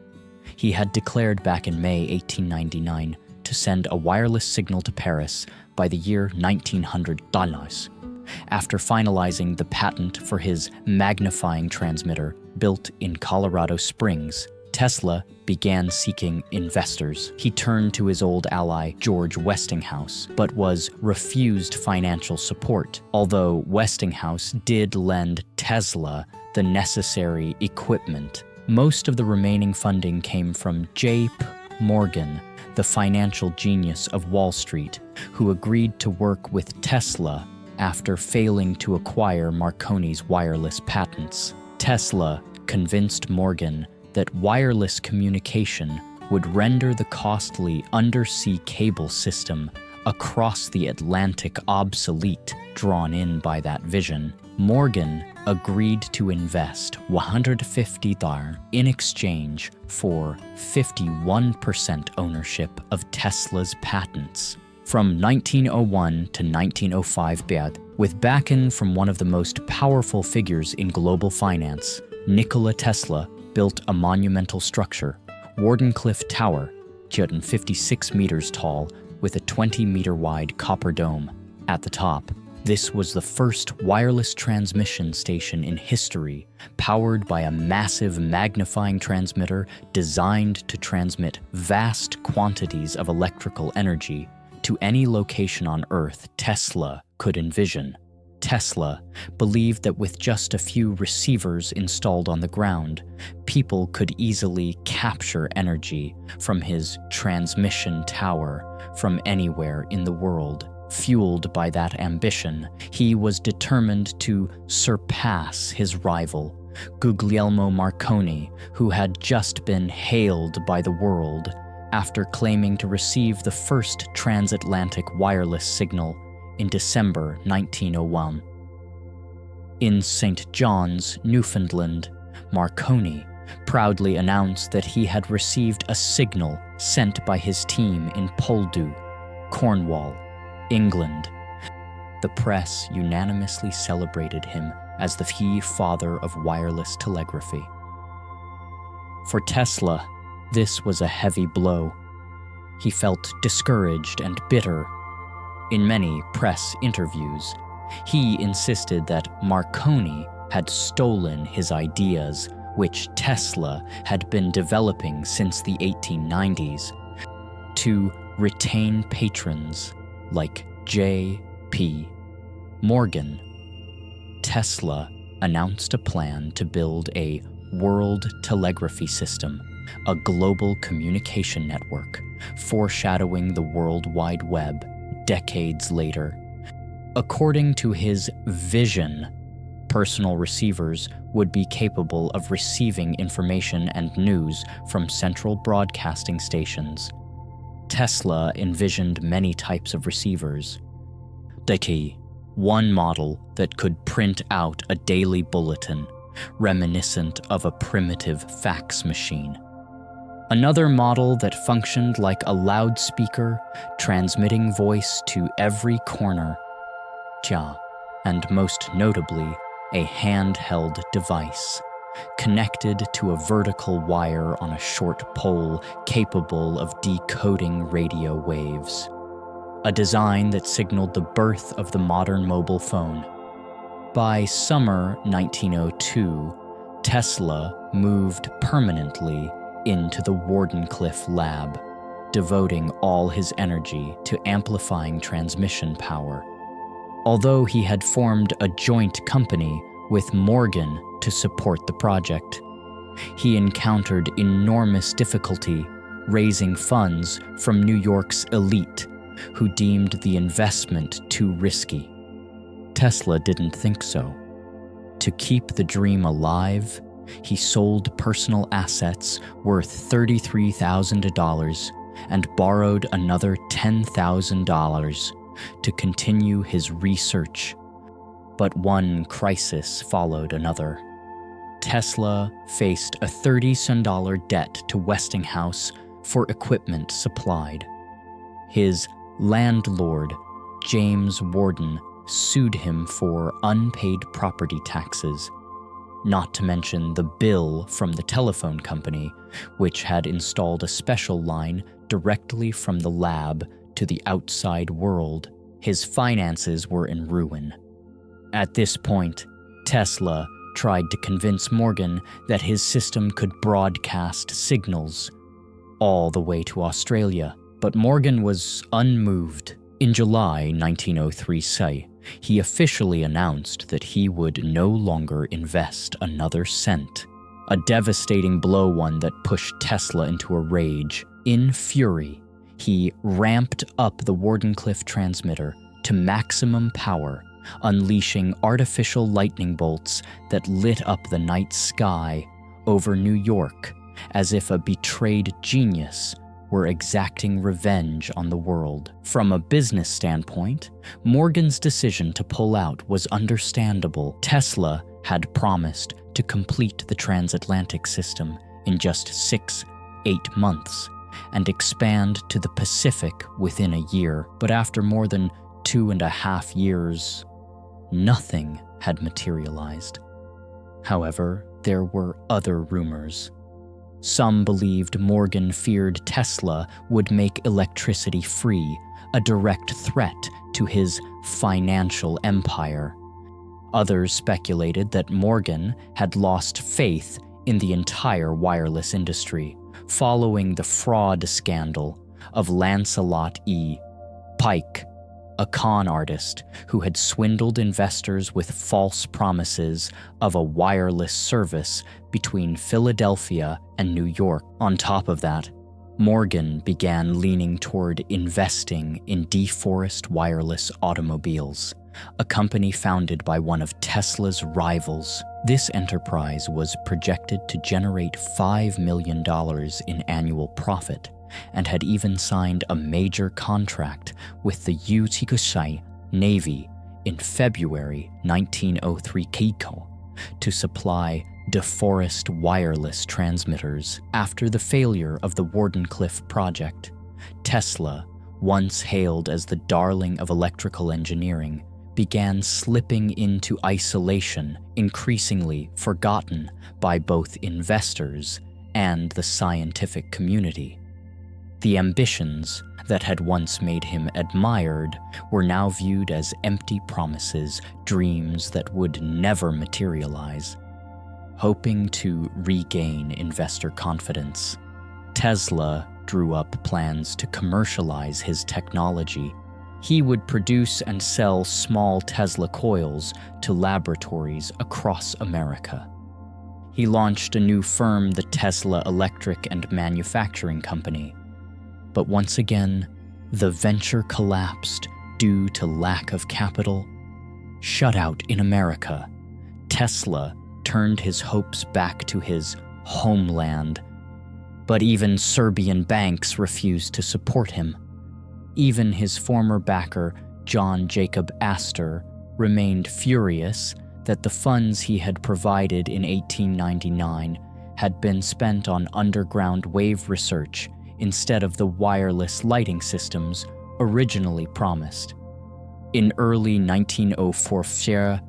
He had declared back in May 1899 to send a wireless signal to Paris by the year 1900. After finalizing the patent for his magnifying transmitter built in Colorado Springs, Tesla began seeking investors. He turned to his old ally, George Westinghouse, but was refused financial support, although Westinghouse did lend Tesla the necessary equipment. Most of the remaining funding came from J.P. Morgan, the financial genius of Wall Street, who agreed to work with Tesla after failing to acquire Marconi's wireless patents. Tesla convinced Morgan that wireless communication would render the costly undersea cable system across the Atlantic obsolete, drawn in by that vision. Morgan agreed to invest $150 in exchange for 51% ownership of Tesla's patents. From 1901 to 1905, with backing from one of the most powerful figures in global finance, Nikola Tesla built a monumental structure, Wardenclyffe Tower, 56 meters tall, with a 20-meter-wide copper dome. At the top, this was the first wireless transmission station in history, powered by a massive magnifying transmitter designed to transmit vast quantities of electrical energy to any location on Earth Tesla could envision. Tesla believed that with just a few receivers installed on the ground, people could easily capture energy from his transmission tower from anywhere in the world. Fueled by that ambition, he was determined to surpass his rival, Guglielmo Marconi, who had just been hailed by the world after claiming to receive the first transatlantic wireless signal in December 1901. In St. John's, Newfoundland, Marconi proudly announced that he had received a signal sent by his team in Poldhu, Cornwall, England. The press unanimously celebrated him as the father of wireless telegraphy. For Tesla, this was a heavy blow. He felt discouraged and bitter. In many press interviews, he insisted that Marconi had stolen his ideas, which Tesla had been developing since the 1890s, to retain patrons like J. P. Morgan. Tesla announced a plan to build a world telegraphy system, a global communication network, foreshadowing the World Wide Web decades later. According to his vision, personal receivers would be capable of receiving information and news from central broadcasting stations. Tesla envisioned many types of receivers. One model that could print out a daily bulletin, reminiscent of a primitive fax machine. Another model that functioned like a loudspeaker, transmitting voice to every corner. And most notably, a handheld device, connected to a vertical wire on a short pole capable of decoding radio waves. A design that signaled the birth of the modern mobile phone. By summer 1902, Tesla moved permanently into the Wardenclyffe lab, devoting all his energy to amplifying transmission power. Although he had formed a joint company with Morgan to support the project, he encountered enormous difficulty raising funds from New York's elite, who deemed the investment too risky. Tesla didn't think so. To keep the dream alive, he sold personal assets worth $33,000 and borrowed another $10,000 to continue his research. But one crisis followed another. Tesla faced a $30,000 debt to Westinghouse for equipment supplied. His landlord, James Warden, sued him for unpaid property taxes, not to mention the bill from the telephone company, which had installed a special line directly from the lab to the outside world. His finances were in ruin. At this point, Tesla tried to convince Morgan that his system could broadcast signals all the way to Australia, but Morgan was unmoved. In July 1903, he officially announced that he would no longer invest another cent. A devastating blow, one that pushed Tesla into a rage. In fury, he ramped up the Wardenclyffe transmitter to maximum power, unleashing artificial lightning bolts that lit up the night sky over New York, as if a betrayed genius were exacting revenge on the world. From a business standpoint, Morgan's decision to pull out was understandable. Tesla had promised to complete the transatlantic system in just 6-8 months and expand to the Pacific within a year. But after more than 2.5 years, nothing had materialized. However, there were other rumors. Some believed Morgan feared Tesla would make electricity free, a direct threat to his financial empire. Others speculated that Morgan had lost faith in the entire wireless industry, following the fraud scandal of Lancelot E. Pike, a con artist who had swindled investors with false promises of a wireless service between Philadelphia and New York. On top of that, Morgan began leaning toward investing in DeForest Wireless Automobiles, a company founded by one of Tesla's rivals. This enterprise was projected to generate $5 million in annual profit, and had even signed a major contract with the UTC Navy in February 1903 to supply DeForest wireless transmitters. After the failure of the Wardenclyffe project, Tesla, once hailed as the darling of electrical engineering, began slipping into isolation, increasingly forgotten by both investors and the scientific community. The ambitions that had once made him admired were now viewed as empty promises, dreams that would never materialize. Hoping to regain investor confidence, Tesla drew up plans to commercialize his technology He would produce and sell small Tesla coils to laboratories across America. He launched a new firm, the Tesla Electric and Manufacturing Company. But once again, the venture collapsed due to lack of capital. Shut out in America, Tesla turned his hopes back to his homeland. But even Serbian banks refused to support him. Even his former backer, John Jacob Astor, remained furious that the funds he had provided in 1899 had been spent on underground wave research instead of the wireless lighting systems originally promised. In early 1904,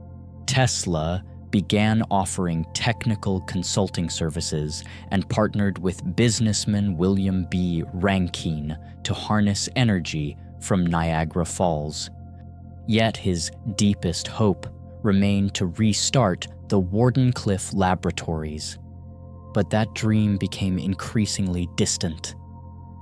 Tesla began offering technical consulting services and partnered with businessman William B. Rankine to harness energy from Niagara Falls. Yet his deepest hope remained to restart the Wardenclyffe Laboratories. But that dream became increasingly distant.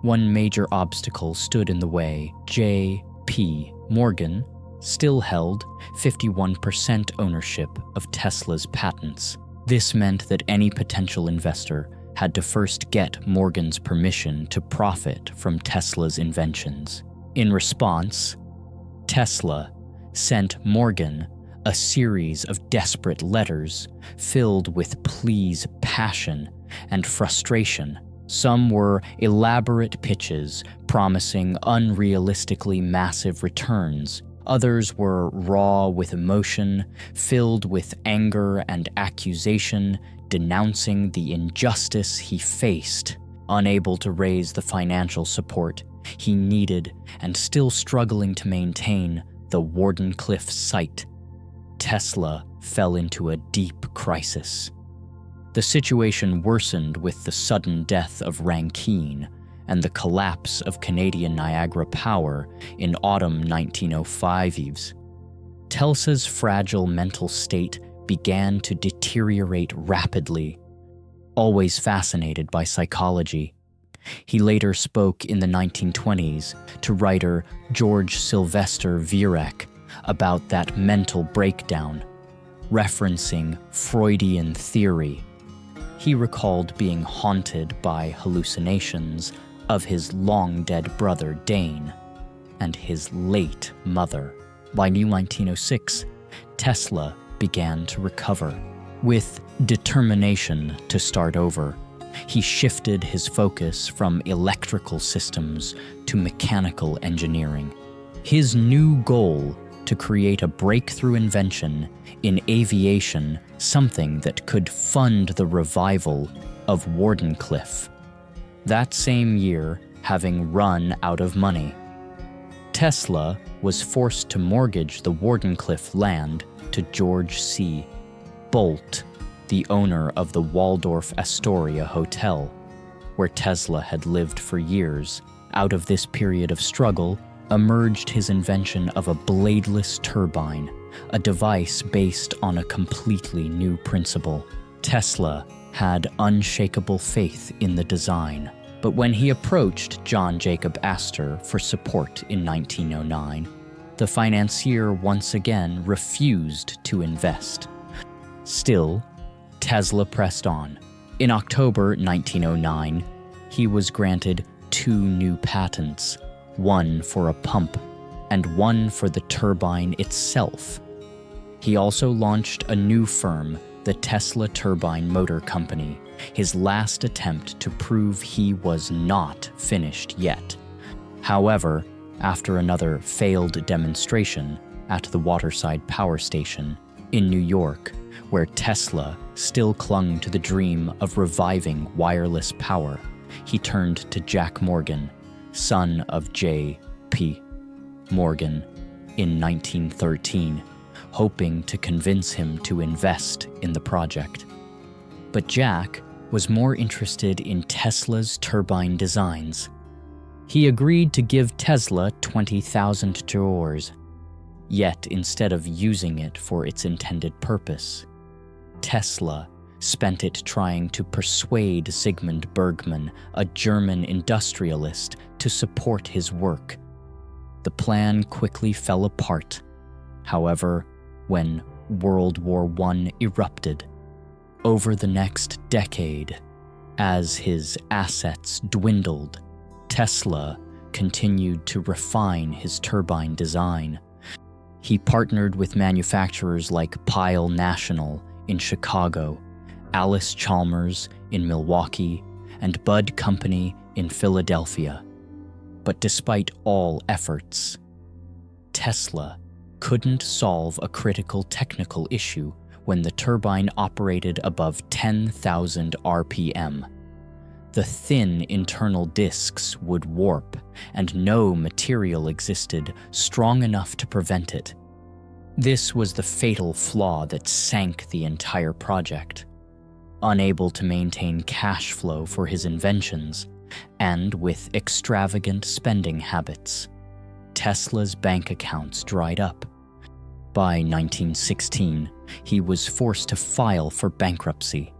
One major obstacle stood in the way. J.P. Morgan still held 51% ownership of Tesla's patents. This meant that any potential investor had to first get Morgan's permission to profit from Tesla's inventions. In response, Tesla sent Morgan a series of desperate letters filled with pleas, passion, and frustration. Some were elaborate pitches promising unrealistically massive returns. Others were raw with emotion, filled with anger and accusation, denouncing the injustice he faced. Unable to raise the financial support he needed and still struggling to maintain the Wardenclyffe site, Tesla fell into a deep crisis. The situation worsened with the sudden death of Rankine and the collapse of Canadian Niagara Power in autumn 1905. Tesla's fragile mental state began to deteriorate rapidly. Always fascinated by psychology, he later spoke in the 1920s to writer George Sylvester Viereck about that mental breakdown, referencing Freudian theory. He recalled being haunted by hallucinations of his long-dead brother Dane and his late mother. By 1906, Tesla began to recover. With determination to start over, he shifted his focus from electrical systems to mechanical engineering. His new goal to create a breakthrough invention in aviation, something that could fund the revival of Wardenclyffe. That same year, having run out of money, Tesla was forced to mortgage the Wardenclyffe land to George C. Bolt, the owner of the Waldorf Astoria Hotel, where Tesla had lived for years. Out of this period of struggle emerged his invention of a bladeless turbine, a device based on a completely new principle. Tesla had unshakable faith in the design, but when he approached John Jacob Astor for support in 1909, the financier once again refused to invest. Still, Tesla pressed on. In October 1909, he was granted 2 new patents, one for a pump and one for the turbine itself. He also launched a new firm, the Tesla Turbine Motor Company, his last attempt to prove he was not finished yet. However, after another failed demonstration at the Waterside Power Station in New York, where Tesla still clung to the dream of reviving wireless power, he turned to Jack Morgan, son of J.P. Morgan, in 1913, hoping to convince him to invest in the project. But Jack was more interested in Tesla's turbine designs. He agreed to give Tesla $20,000, yet instead of using it for its intended purpose, Tesla spent it trying to persuade Zygmunt Bergman, a German industrialist, to support his work. The plan quickly fell apart. However, when World War I erupted, over the next decade, as his assets dwindled, Tesla continued to refine his turbine design. He partnered with manufacturers like Pyle National in Chicago, Alice Chalmers in Milwaukee, and Budd Company in Philadelphia. But despite all efforts, Tesla couldn't solve a critical technical issue when the turbine operated above 10,000 RPM. The thin internal discs would warp, and no material existed strong enough to prevent it. This was the fatal flaw that sank the entire project. Unable to maintain cash flow for his inventions, and with extravagant spending habits, Tesla's bank accounts dried up. By 1916, he was forced to file for bankruptcy.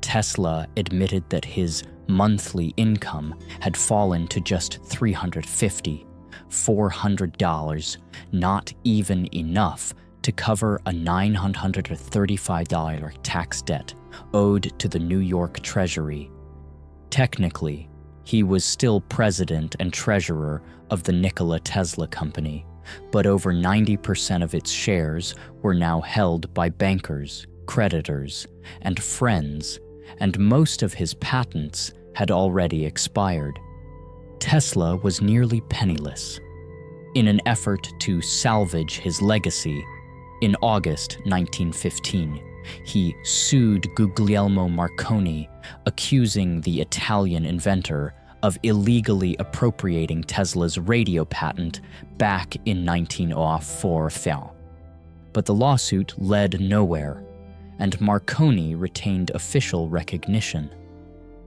Tesla admitted that his monthly income had fallen to just $350, $400, not even enough to cover a $935 tax debt owed to the New York Treasury. Technically, he was still president and treasurer of the Nikola Tesla Company, but over 90% of its shares were now held by bankers, creditors, and friends, and most of his patents had already expired. Tesla was nearly penniless. In an effort to salvage his legacy, in August 1915, he sued Guglielmo Marconi, accusing the Italian inventor of illegally appropriating Tesla's radio patent back in 1904. But the lawsuit led nowhere, and Marconi retained official recognition.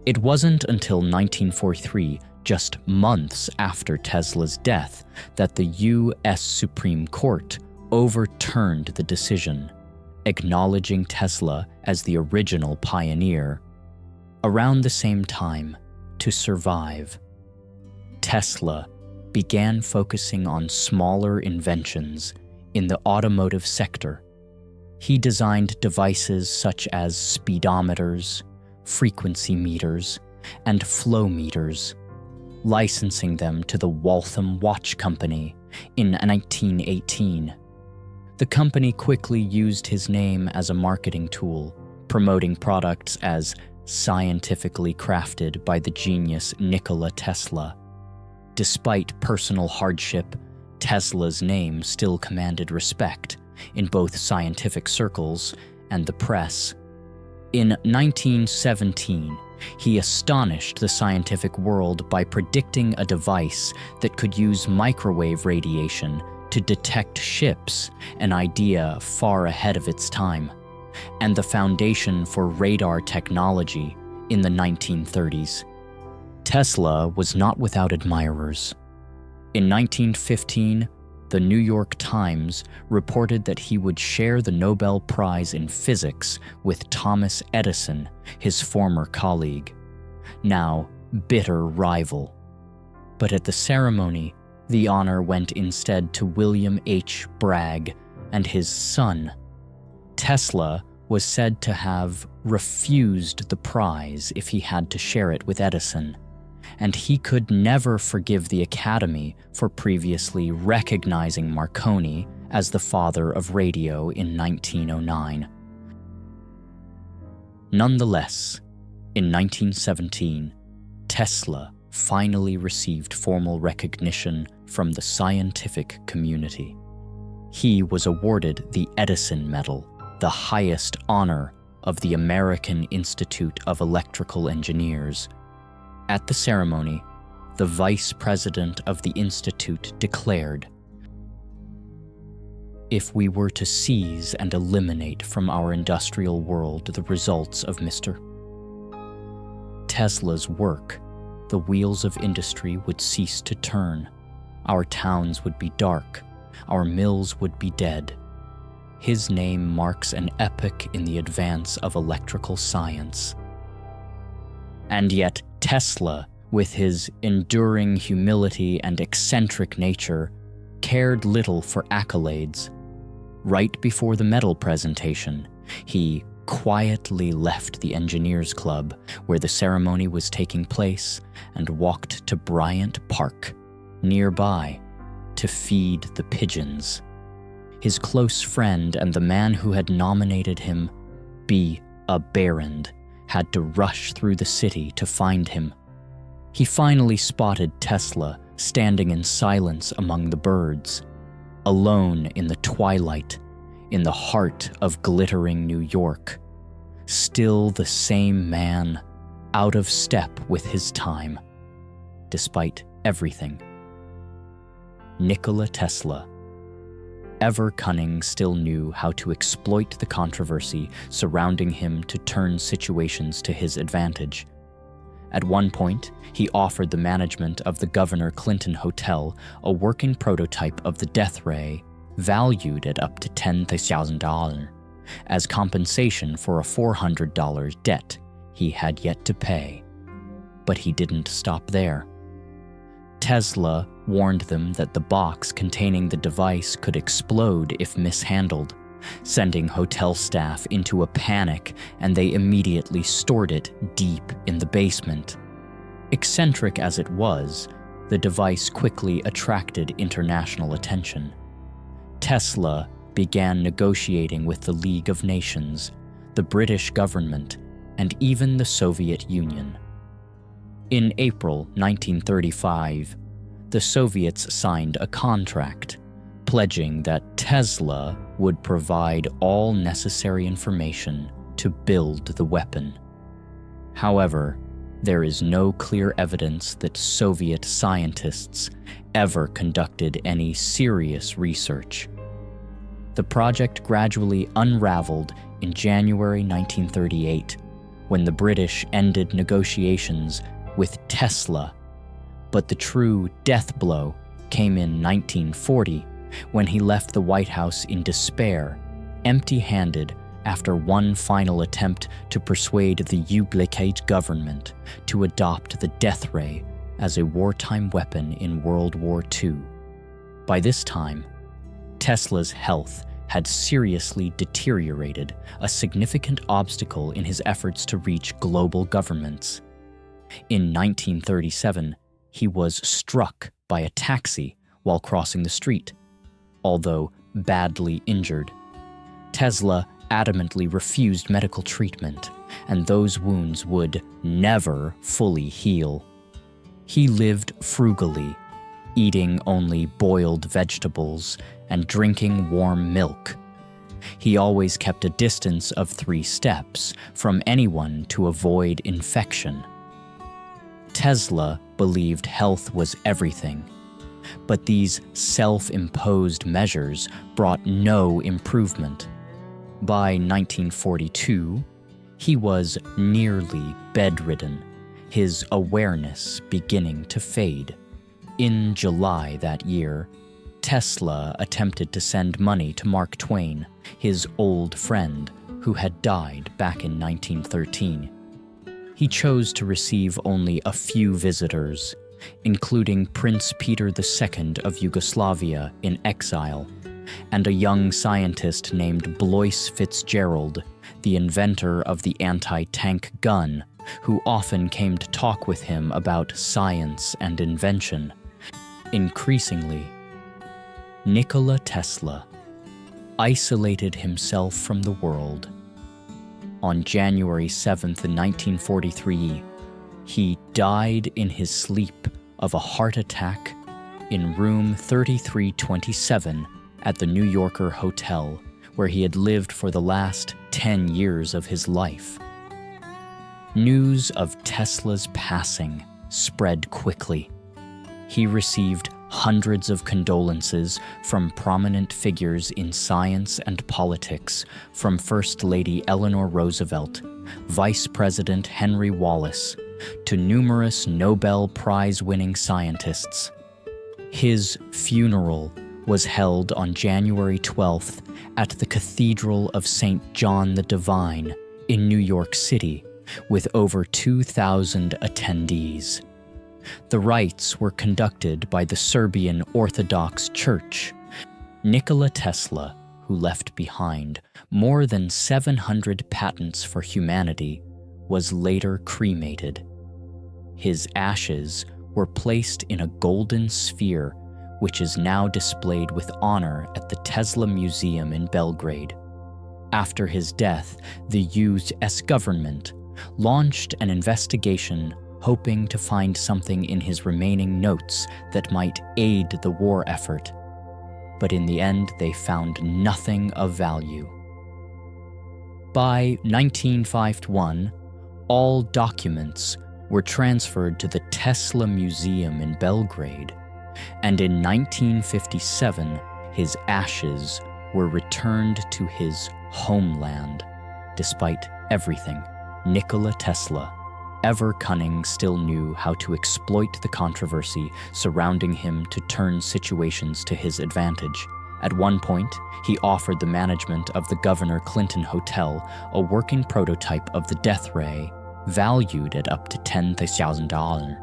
It wasn't until 1943, just months after Tesla's death, that the U.S. Supreme Court overturned the decision, acknowledging Tesla as the original pioneer. Around the same time, to survive, Tesla began focusing on smaller inventions in the automotive sector. He designed devices such as speedometers, frequency meters, and flow meters, licensing them to the Waltham Watch Company in 1918. The company quickly used his name as a marketing tool, promoting products as scientifically crafted by the genius Nikola Tesla. Despite personal hardship, Tesla's name still commanded respect in both scientific circles and the press. In 1917, he astonished the scientific world by predicting a device that could use microwave radiation to detect ships, an idea far ahead of its time, and the foundation for radar technology in the 1930s. Tesla was not without admirers. In 1915, the New York Times reported that he would share the Nobel Prize in Physics with Thomas Edison, his former colleague, now bitter rival. But at the ceremony, the honor went instead to William H. Bragg and his son. Tesla was said to have refused the prize if he had to share it with Edison, and he could never forgive the Academy for previously recognizing Marconi as the father of radio in 1909. Nonetheless, in 1917, Tesla finally received formal recognition from the scientific community. He was awarded the Edison Medal, the highest honor of the American Institute of Electrical Engineers. At the ceremony, the vice president of the institute declared, "If we were to seize and eliminate from our industrial world the results of Mr. Tesla's work, the wheels of industry would cease to turn, our towns would be dark, our mills would be dead. His name marks an epoch in the advance of electrical science." And yet Tesla, with his enduring humility and eccentric nature, cared little for accolades. Right before the medal presentation, he quietly left the Engineers Club where the ceremony was taking place and walked to Bryant Park, nearby, to feed the pigeons. His close friend and the man who had nominated him, B. a Barrand, had to rush through the city to find him. He finally spotted Tesla standing in silence among the birds, alone in the twilight, in the heart of glittering New York, still the same man, out of step with his time, despite everything. Nikola Tesla, ever cunning, still knew how to exploit the controversy surrounding him to turn situations to his advantage. At one point, he offered the management of the Governor Clinton Hotel a working prototype of the death ray, valued at up to $10,000, as compensation for a $400 debt he had yet to pay. But he didn't stop there. Tesla warned them that the box containing the device could explode if mishandled, sending hotel staff into a panic, and they immediately stored it deep in the basement. Eccentric as it was, the device quickly attracted international attention. Tesla began negotiating with the League of Nations, the British government, and even the Soviet Union. In April 1935, the Soviets signed a contract, pledging that Tesla would provide all necessary information to build the weapon. However, there is no clear evidence that Soviet scientists ever conducted any serious research. The project gradually unraveled in January 1938, when the British ended negotiations with Tesla. But the true death blow came in 1940, when he left the White House in despair, empty-handed after one final attempt to persuade the UBLK government to adopt the death ray as a wartime weapon in World War II. By this time, Tesla's health had seriously deteriorated, a significant obstacle in his efforts to reach global governments. In 1937, he was struck by a taxi while crossing the street. Although badly injured, Tesla adamantly refused medical treatment, and those wounds would never fully heal. He lived frugally, eating only boiled vegetables and drinking warm milk. He always kept a distance of 3 steps from anyone to avoid infection. Tesla believed health was everything, but these self-imposed measures brought no improvement. By 1942, he was nearly bedridden, his awareness beginning to fade. In July that year, Tesla attempted to send money to Mark Twain, his old friend, who had died back in 1913. He chose to receive only a few visitors, including Prince Peter II of Yugoslavia in exile, and a young scientist named Blois Fitzgerald, the inventor of the anti-tank gun, who often came to talk with him about science and invention. Increasingly, Nikola Tesla isolated himself from the world. On January 7th, 1943, he died in his sleep of a heart attack in room 3327 at the New Yorker Hotel, where he had lived for the last 10 years of his life. News of Tesla's passing spread quickly. He received hundreds of condolences from prominent figures in science and politics, from First Lady Eleanor Roosevelt, Vice President Henry Wallace, to numerous Nobel Prize-winning scientists. His funeral was held on January 12th at the Cathedral of St. John the Divine in New York City, with over 2,000 attendees. The rites were conducted by the Serbian Orthodox Church. Nikola Tesla, who left behind more than 700 patents for humanity, was later cremated. His ashes were placed in a golden sphere, which is now displayed with honor at the Tesla Museum in Belgrade. After his death, the U.S. government launched an investigation hoping to find something in his remaining notes that might aid the war effort. But in the end, they found nothing of value. By 1951, all documents were transferred to the Tesla Museum in Belgrade, and in 1957, his ashes were returned to his homeland. Despite everything, Nikola Tesla, ever cunning, still knew how to exploit the controversy surrounding him to turn situations to his advantage. At one point, he offered the management of the Governor Clinton Hotel a working prototype of the death ray, valued at up to $10,000,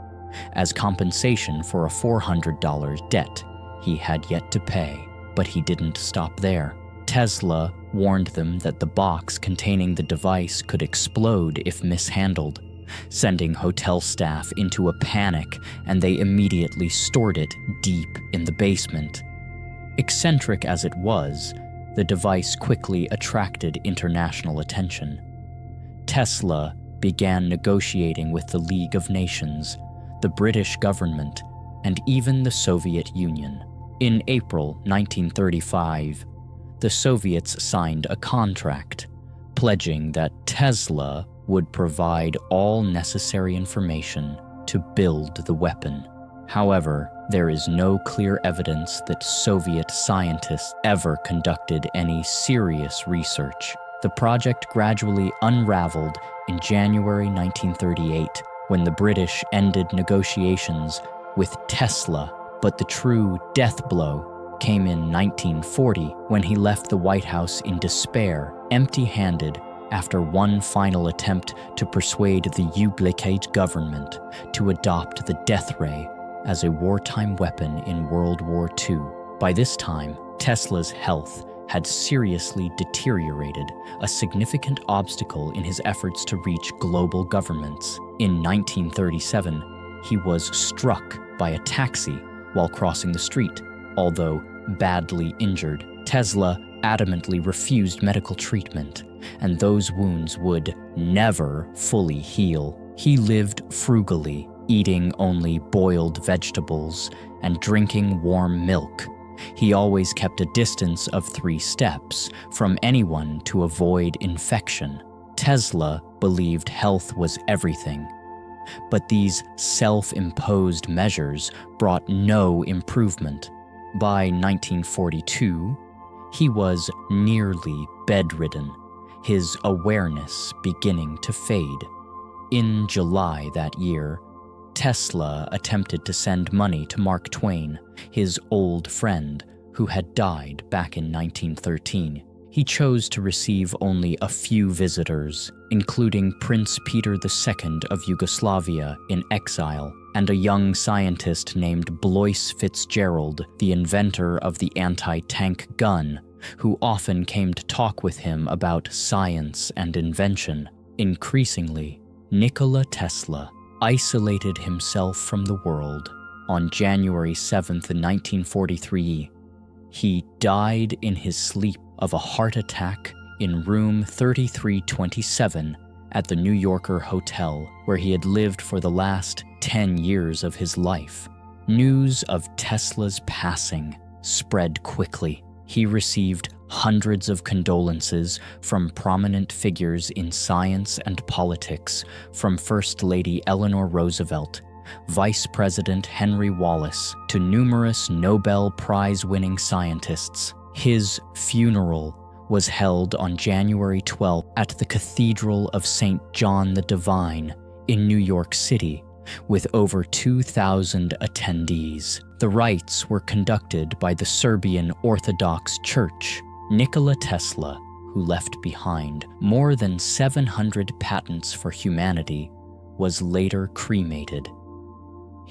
as compensation for a $400 debt he had yet to pay. But he didn't stop there. Tesla warned them that the box containing the device could explode if mishandled, sending hotel staff into a panic, and they immediately stored it deep in the basement. Eccentric as it was, the device quickly attracted international attention. Tesla began negotiating with the League of Nations, the British government, and even the Soviet Union. In April 1935, the Soviets signed a contract, pledging that Tesla would provide all necessary information to build the weapon. However, there is no clear evidence that Soviet scientists ever conducted any serious research. The project gradually unraveled in January 1938, when the British ended negotiations with Tesla, but the true death blow came in 1940 when he left the White House in despair, empty-handed, after one final attempt to persuade the U.S. government to adopt the death ray as a wartime weapon in World War II. By this time, Tesla's health had seriously deteriorated, a significant obstacle in his efforts to reach global governments. In 1937, he was struck by a taxi while crossing the street. Although badly injured, Tesla adamantly refused medical treatment, and those wounds would never fully heal. He lived frugally, eating only boiled vegetables and drinking warm milk. He always kept a distance of 3 steps from anyone to avoid infection. Tesla believed health was everything, but these self-imposed measures brought no improvement. By 1942, he was nearly bedridden, his awareness beginning to fade. In July that year, Tesla attempted to send money to Mark Twain, his old friend who had died back in 1913. He chose to receive only a few visitors, including Prince Peter II of Yugoslavia in exile, and a young scientist named Blois Fitzgerald, the inventor of the anti-tank gun, who often came to talk with him about science and invention. Increasingly, Nikola Tesla isolated himself from the world. On January 7, 1943, he died in his sleep of a heart attack in room 3327 at the New Yorker Hotel, where he had lived for the last 10 years of his life. News of Tesla's passing spread quickly. He received hundreds of condolences from prominent figures in science and politics, from First Lady Eleanor Roosevelt, Vice President Henry Wallace, to numerous Nobel Prize-winning scientists. His funeral was held on January 12 at the Cathedral of St. John the Divine in New York City, with over 2,000 attendees. The rites were conducted by the Serbian Orthodox Church. Nikola Tesla, who left behind more than 700 patents for humanity, was later cremated.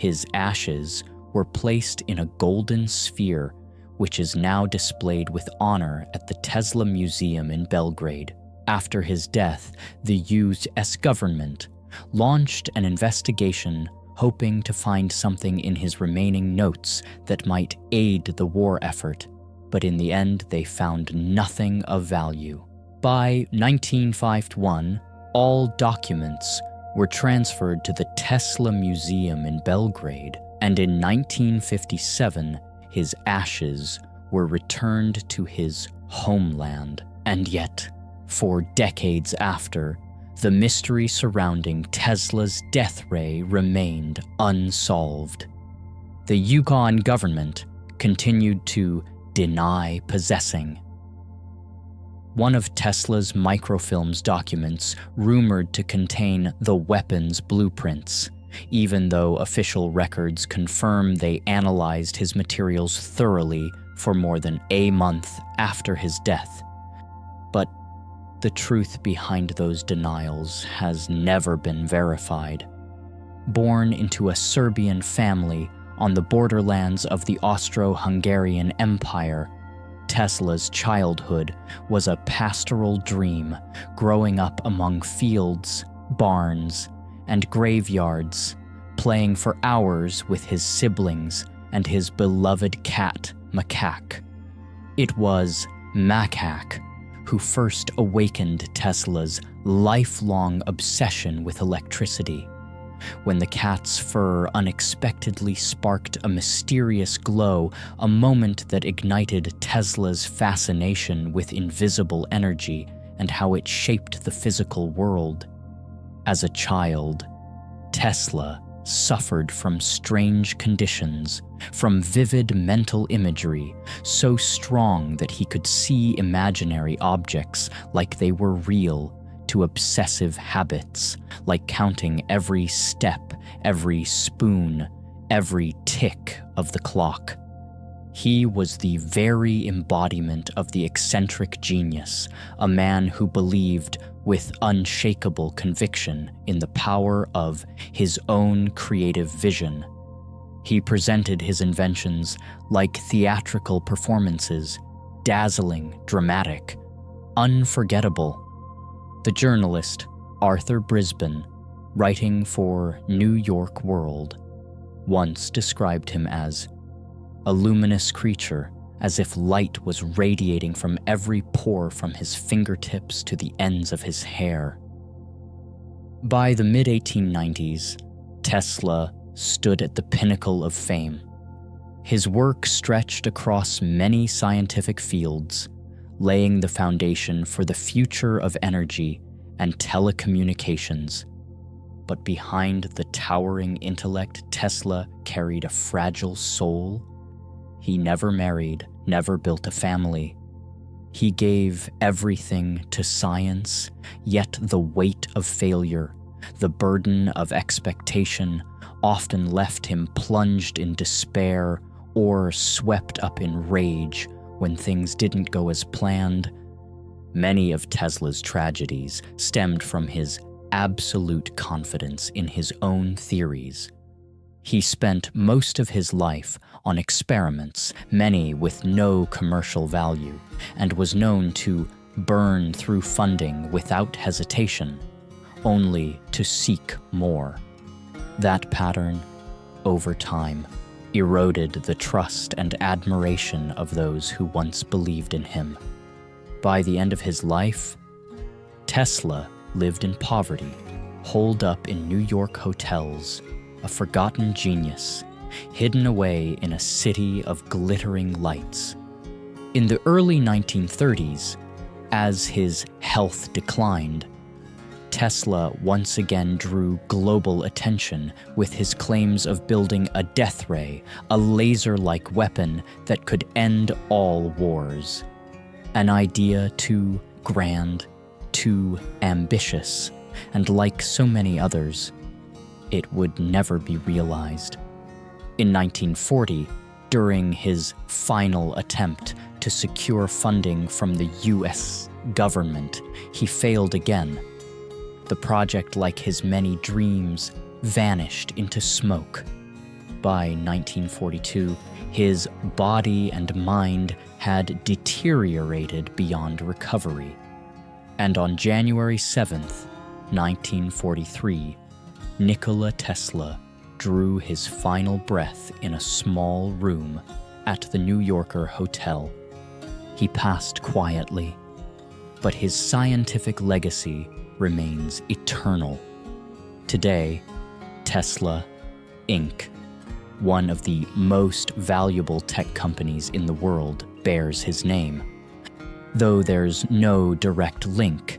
His ashes were placed in a golden sphere, which is now displayed with honor at the Tesla Museum in Belgrade. After his death, the U.S. government launched an investigation hoping to find something in his remaining notes that might aid the war effort, but in the end they found nothing of value. By 1951, all documents were transferred to the Tesla Museum in Belgrade, and in 1957, his ashes were returned to his homeland. And yet, for decades after, the mystery surrounding Tesla's death ray remained unsolved. The Yukon government continued to deny possessing. One of Tesla's microfilms documents rumored to contain the weapon's blueprints, even though official records confirm they analyzed his materials thoroughly for more than a month after his death. But the truth behind those denials has never been verified. Born into a Serbian family on the borderlands of the Austro-Hungarian Empire, Tesla's childhood was a pastoral dream, growing up among fields, barns, and graveyards, playing for hours with his siblings and his beloved cat, Macaque. It was Macaque who first awakened Tesla's lifelong obsession with electricity. When the cat's fur unexpectedly sparked a mysterious glow, a moment that ignited Tesla's fascination with invisible energy and how it shaped the physical world. As a child, Tesla suffered from strange conditions, from vivid mental imagery so strong that he could see imaginary objects like they were real, to obsessive habits like counting every step, every spoon, every tick of the clock. He was the very embodiment of the eccentric genius, a man who believed with unshakable conviction in the power of his own creative vision. He presented his inventions like theatrical performances, dazzling, dramatic, unforgettable. The journalist Arthur Brisbane, writing for New York World, once described him as a luminous creature, as if light was radiating from every pore from his fingertips to the ends of his hair. By the mid-1890s, Tesla stood at the pinnacle of fame. His work stretched across many scientific fields, laying the foundation for the future of energy and telecommunications. But behind the towering intellect, Tesla carried a fragile soul. He never married, never built a family. He gave everything to science, yet the weight of failure, the burden of expectation, often left him plunged in despair or swept up in rage when things didn't go as planned. Many of Tesla's tragedies stemmed from his absolute confidence in his own theories. He spent most of his life on experiments, many with no commercial value, and was known to burn through funding without hesitation, only to seek more. That pattern, over time, eroded the trust and admiration of those who once believed in him. By the end of his life, Tesla lived in poverty, holed up in New York hotels, a forgotten genius, hidden away in a city of glittering lights. In the early 1930s, as his health declined, Tesla once again drew global attention with his claims of building a death ray, a laser-like weapon that could end all wars. An idea too grand, too ambitious, and like so many others, it would never be realized. In 1940, during his final attempt to secure funding from the U.S. government, he failed again. The project, like his many dreams, vanished into smoke. By 1942, his body and mind had deteriorated beyond recovery. And on January 7th, 1943, Nikola Tesla drew his final breath in a small room at the New Yorker hotel. He passed quietly, but his scientific legacy remains eternal. Today, Tesla, Inc., one of the most valuable tech companies in the world, bears his name. Though there's no direct link,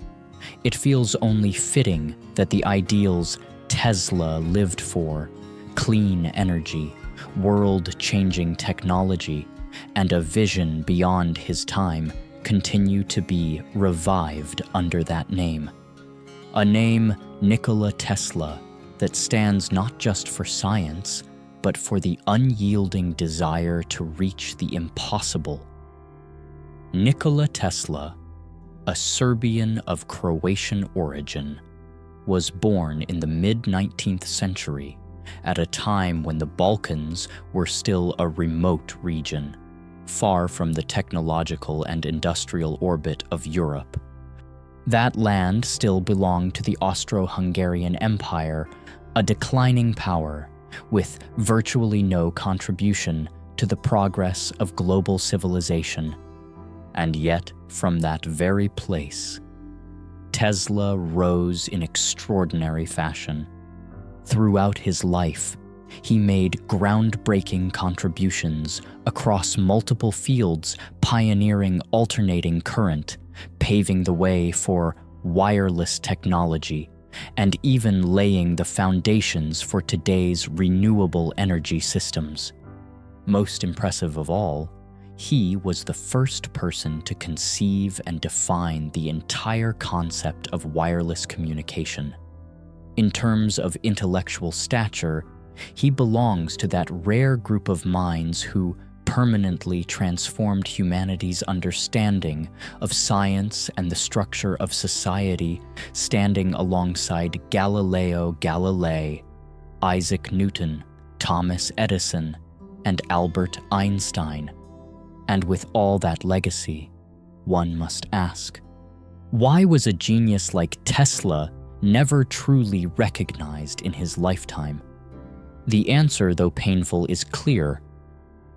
it feels only fitting that the ideals Tesla lived for, clean energy, world-changing technology, and a vision beyond his time, continue to be revived under that name. A name, Nikola Tesla, that stands not just for science, but for the unyielding desire to reach the impossible. Nikola Tesla, a Serbian of Croatian origin, was born in the mid-19th century at a time when the Balkans were still a remote region, far from the technological and industrial orbit of Europe. That land still belonged to the Austro-Hungarian Empire, a declining power, with virtually no contribution to the progress of global civilization. And yet, from that very place, Tesla rose in extraordinary fashion. Throughout his life, he made groundbreaking contributions across multiple fields, pioneering alternating current, paving the way for wireless technology, and even laying the foundations for today's renewable energy systems. Most impressive of all, he was the first person to conceive and define the entire concept of wireless communication. In terms of intellectual stature, he belongs to that rare group of minds who permanently transformed humanity's understanding of science and the structure of society, standing alongside Galileo Galilei, Isaac Newton, Thomas Edison, and Albert Einstein. And with all that legacy, one must ask, why was a genius like Tesla never truly recognized in his lifetime? The answer, though painful, is clear.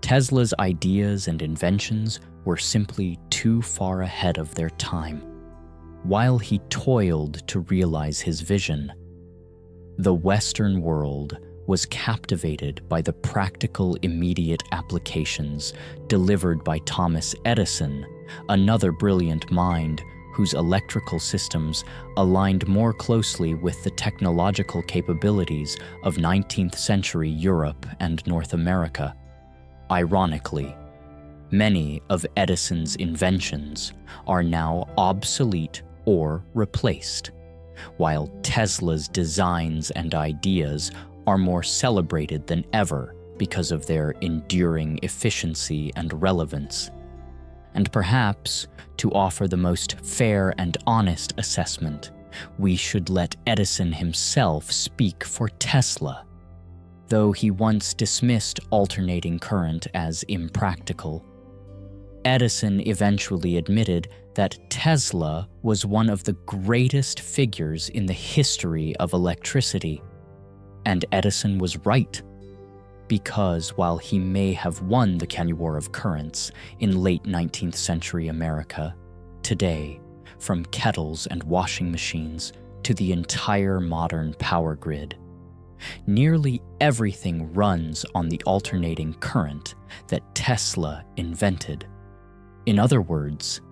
Tesla's ideas and inventions were simply too far ahead of their time. While he toiled to realize his vision, the Western world was captivated by the practical, immediate applications delivered by Thomas Edison, another brilliant mind whose electrical systems aligned more closely with the technological capabilities of 19th century Europe and North America. Ironically, many of Edison's inventions are now obsolete or replaced, while Tesla's designs and ideas are more celebrated than ever because of their enduring efficiency and relevance. And perhaps, to offer the most fair and honest assessment, we should let Edison himself speak for Tesla. Though he once dismissed alternating current as impractical, Edison eventually admitted that Tesla was one of the greatest figures in the history of electricity. And Edison was right, because while he may have won the Can War of Currents in late 19th century America, today, from kettles and washing machines to the entire modern power grid, nearly everything runs on the alternating current that Tesla invented. In other words,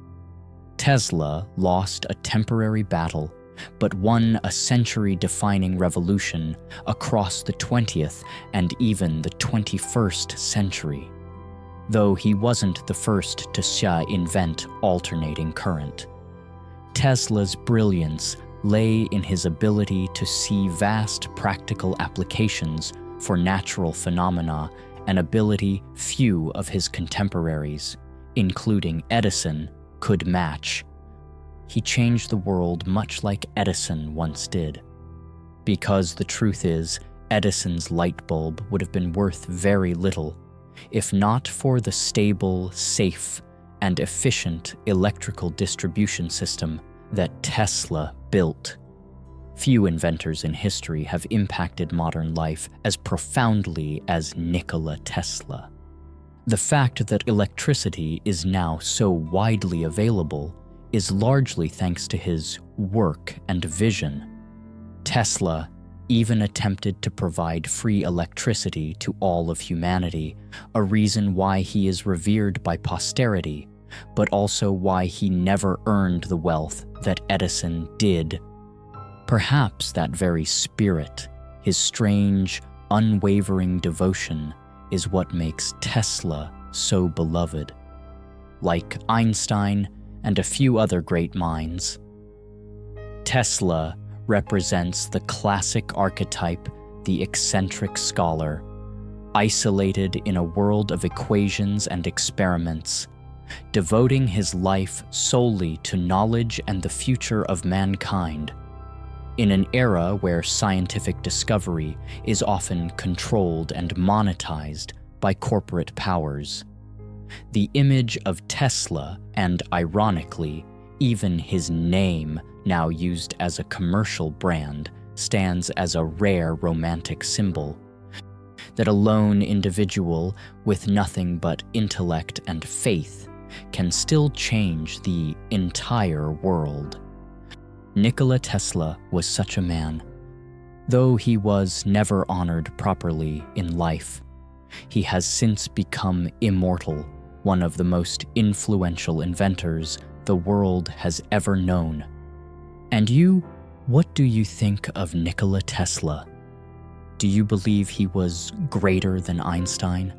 Tesla lost a temporary battle, but won a century-defining revolution across the 20th and even the 21st century. Though he wasn't the first to invent alternating current, Tesla's brilliance lay in his ability to see vast practical applications for natural phenomena, an ability few of his contemporaries, including Edison, could match. He changed the world much like Edison once did. Because the truth is, Edison's light bulb would have been worth very little if not for the stable, safe, and efficient electrical distribution system that Tesla built. Few inventors in history have impacted modern life as profoundly as Nikola Tesla. The fact that electricity is now so widely available is largely thanks to his work and vision. Tesla even attempted to provide free electricity to all of humanity, a reason why he is revered by posterity, but also why he never earned the wealth that Edison did. Perhaps that very spirit, his strange, unwavering devotion, is what makes Tesla so beloved. Like Einstein and a few other great minds, Tesla represents the classic archetype, the eccentric scholar, isolated in a world of equations and experiments, devoting his life solely to knowledge and the future of mankind. In an era where scientific discovery is often controlled and monetized by corporate powers, the image of Tesla, and ironically, even his name, now used as a commercial brand, stands as a rare romantic symbol. That a lone individual with nothing but intellect and faith can still change the entire world. Nikola Tesla was such a man. Though he was never honored properly in life, he has since become immortal, one of the most influential inventors the world has ever known. And you, what do you think of Nikola Tesla? Do you believe he was greater than Einstein?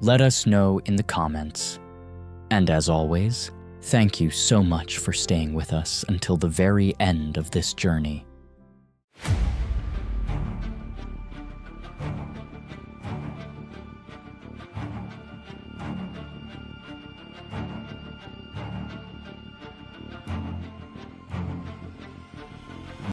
Let us know in the comments. And as always, thank you so much for staying with us until the very end of this journey.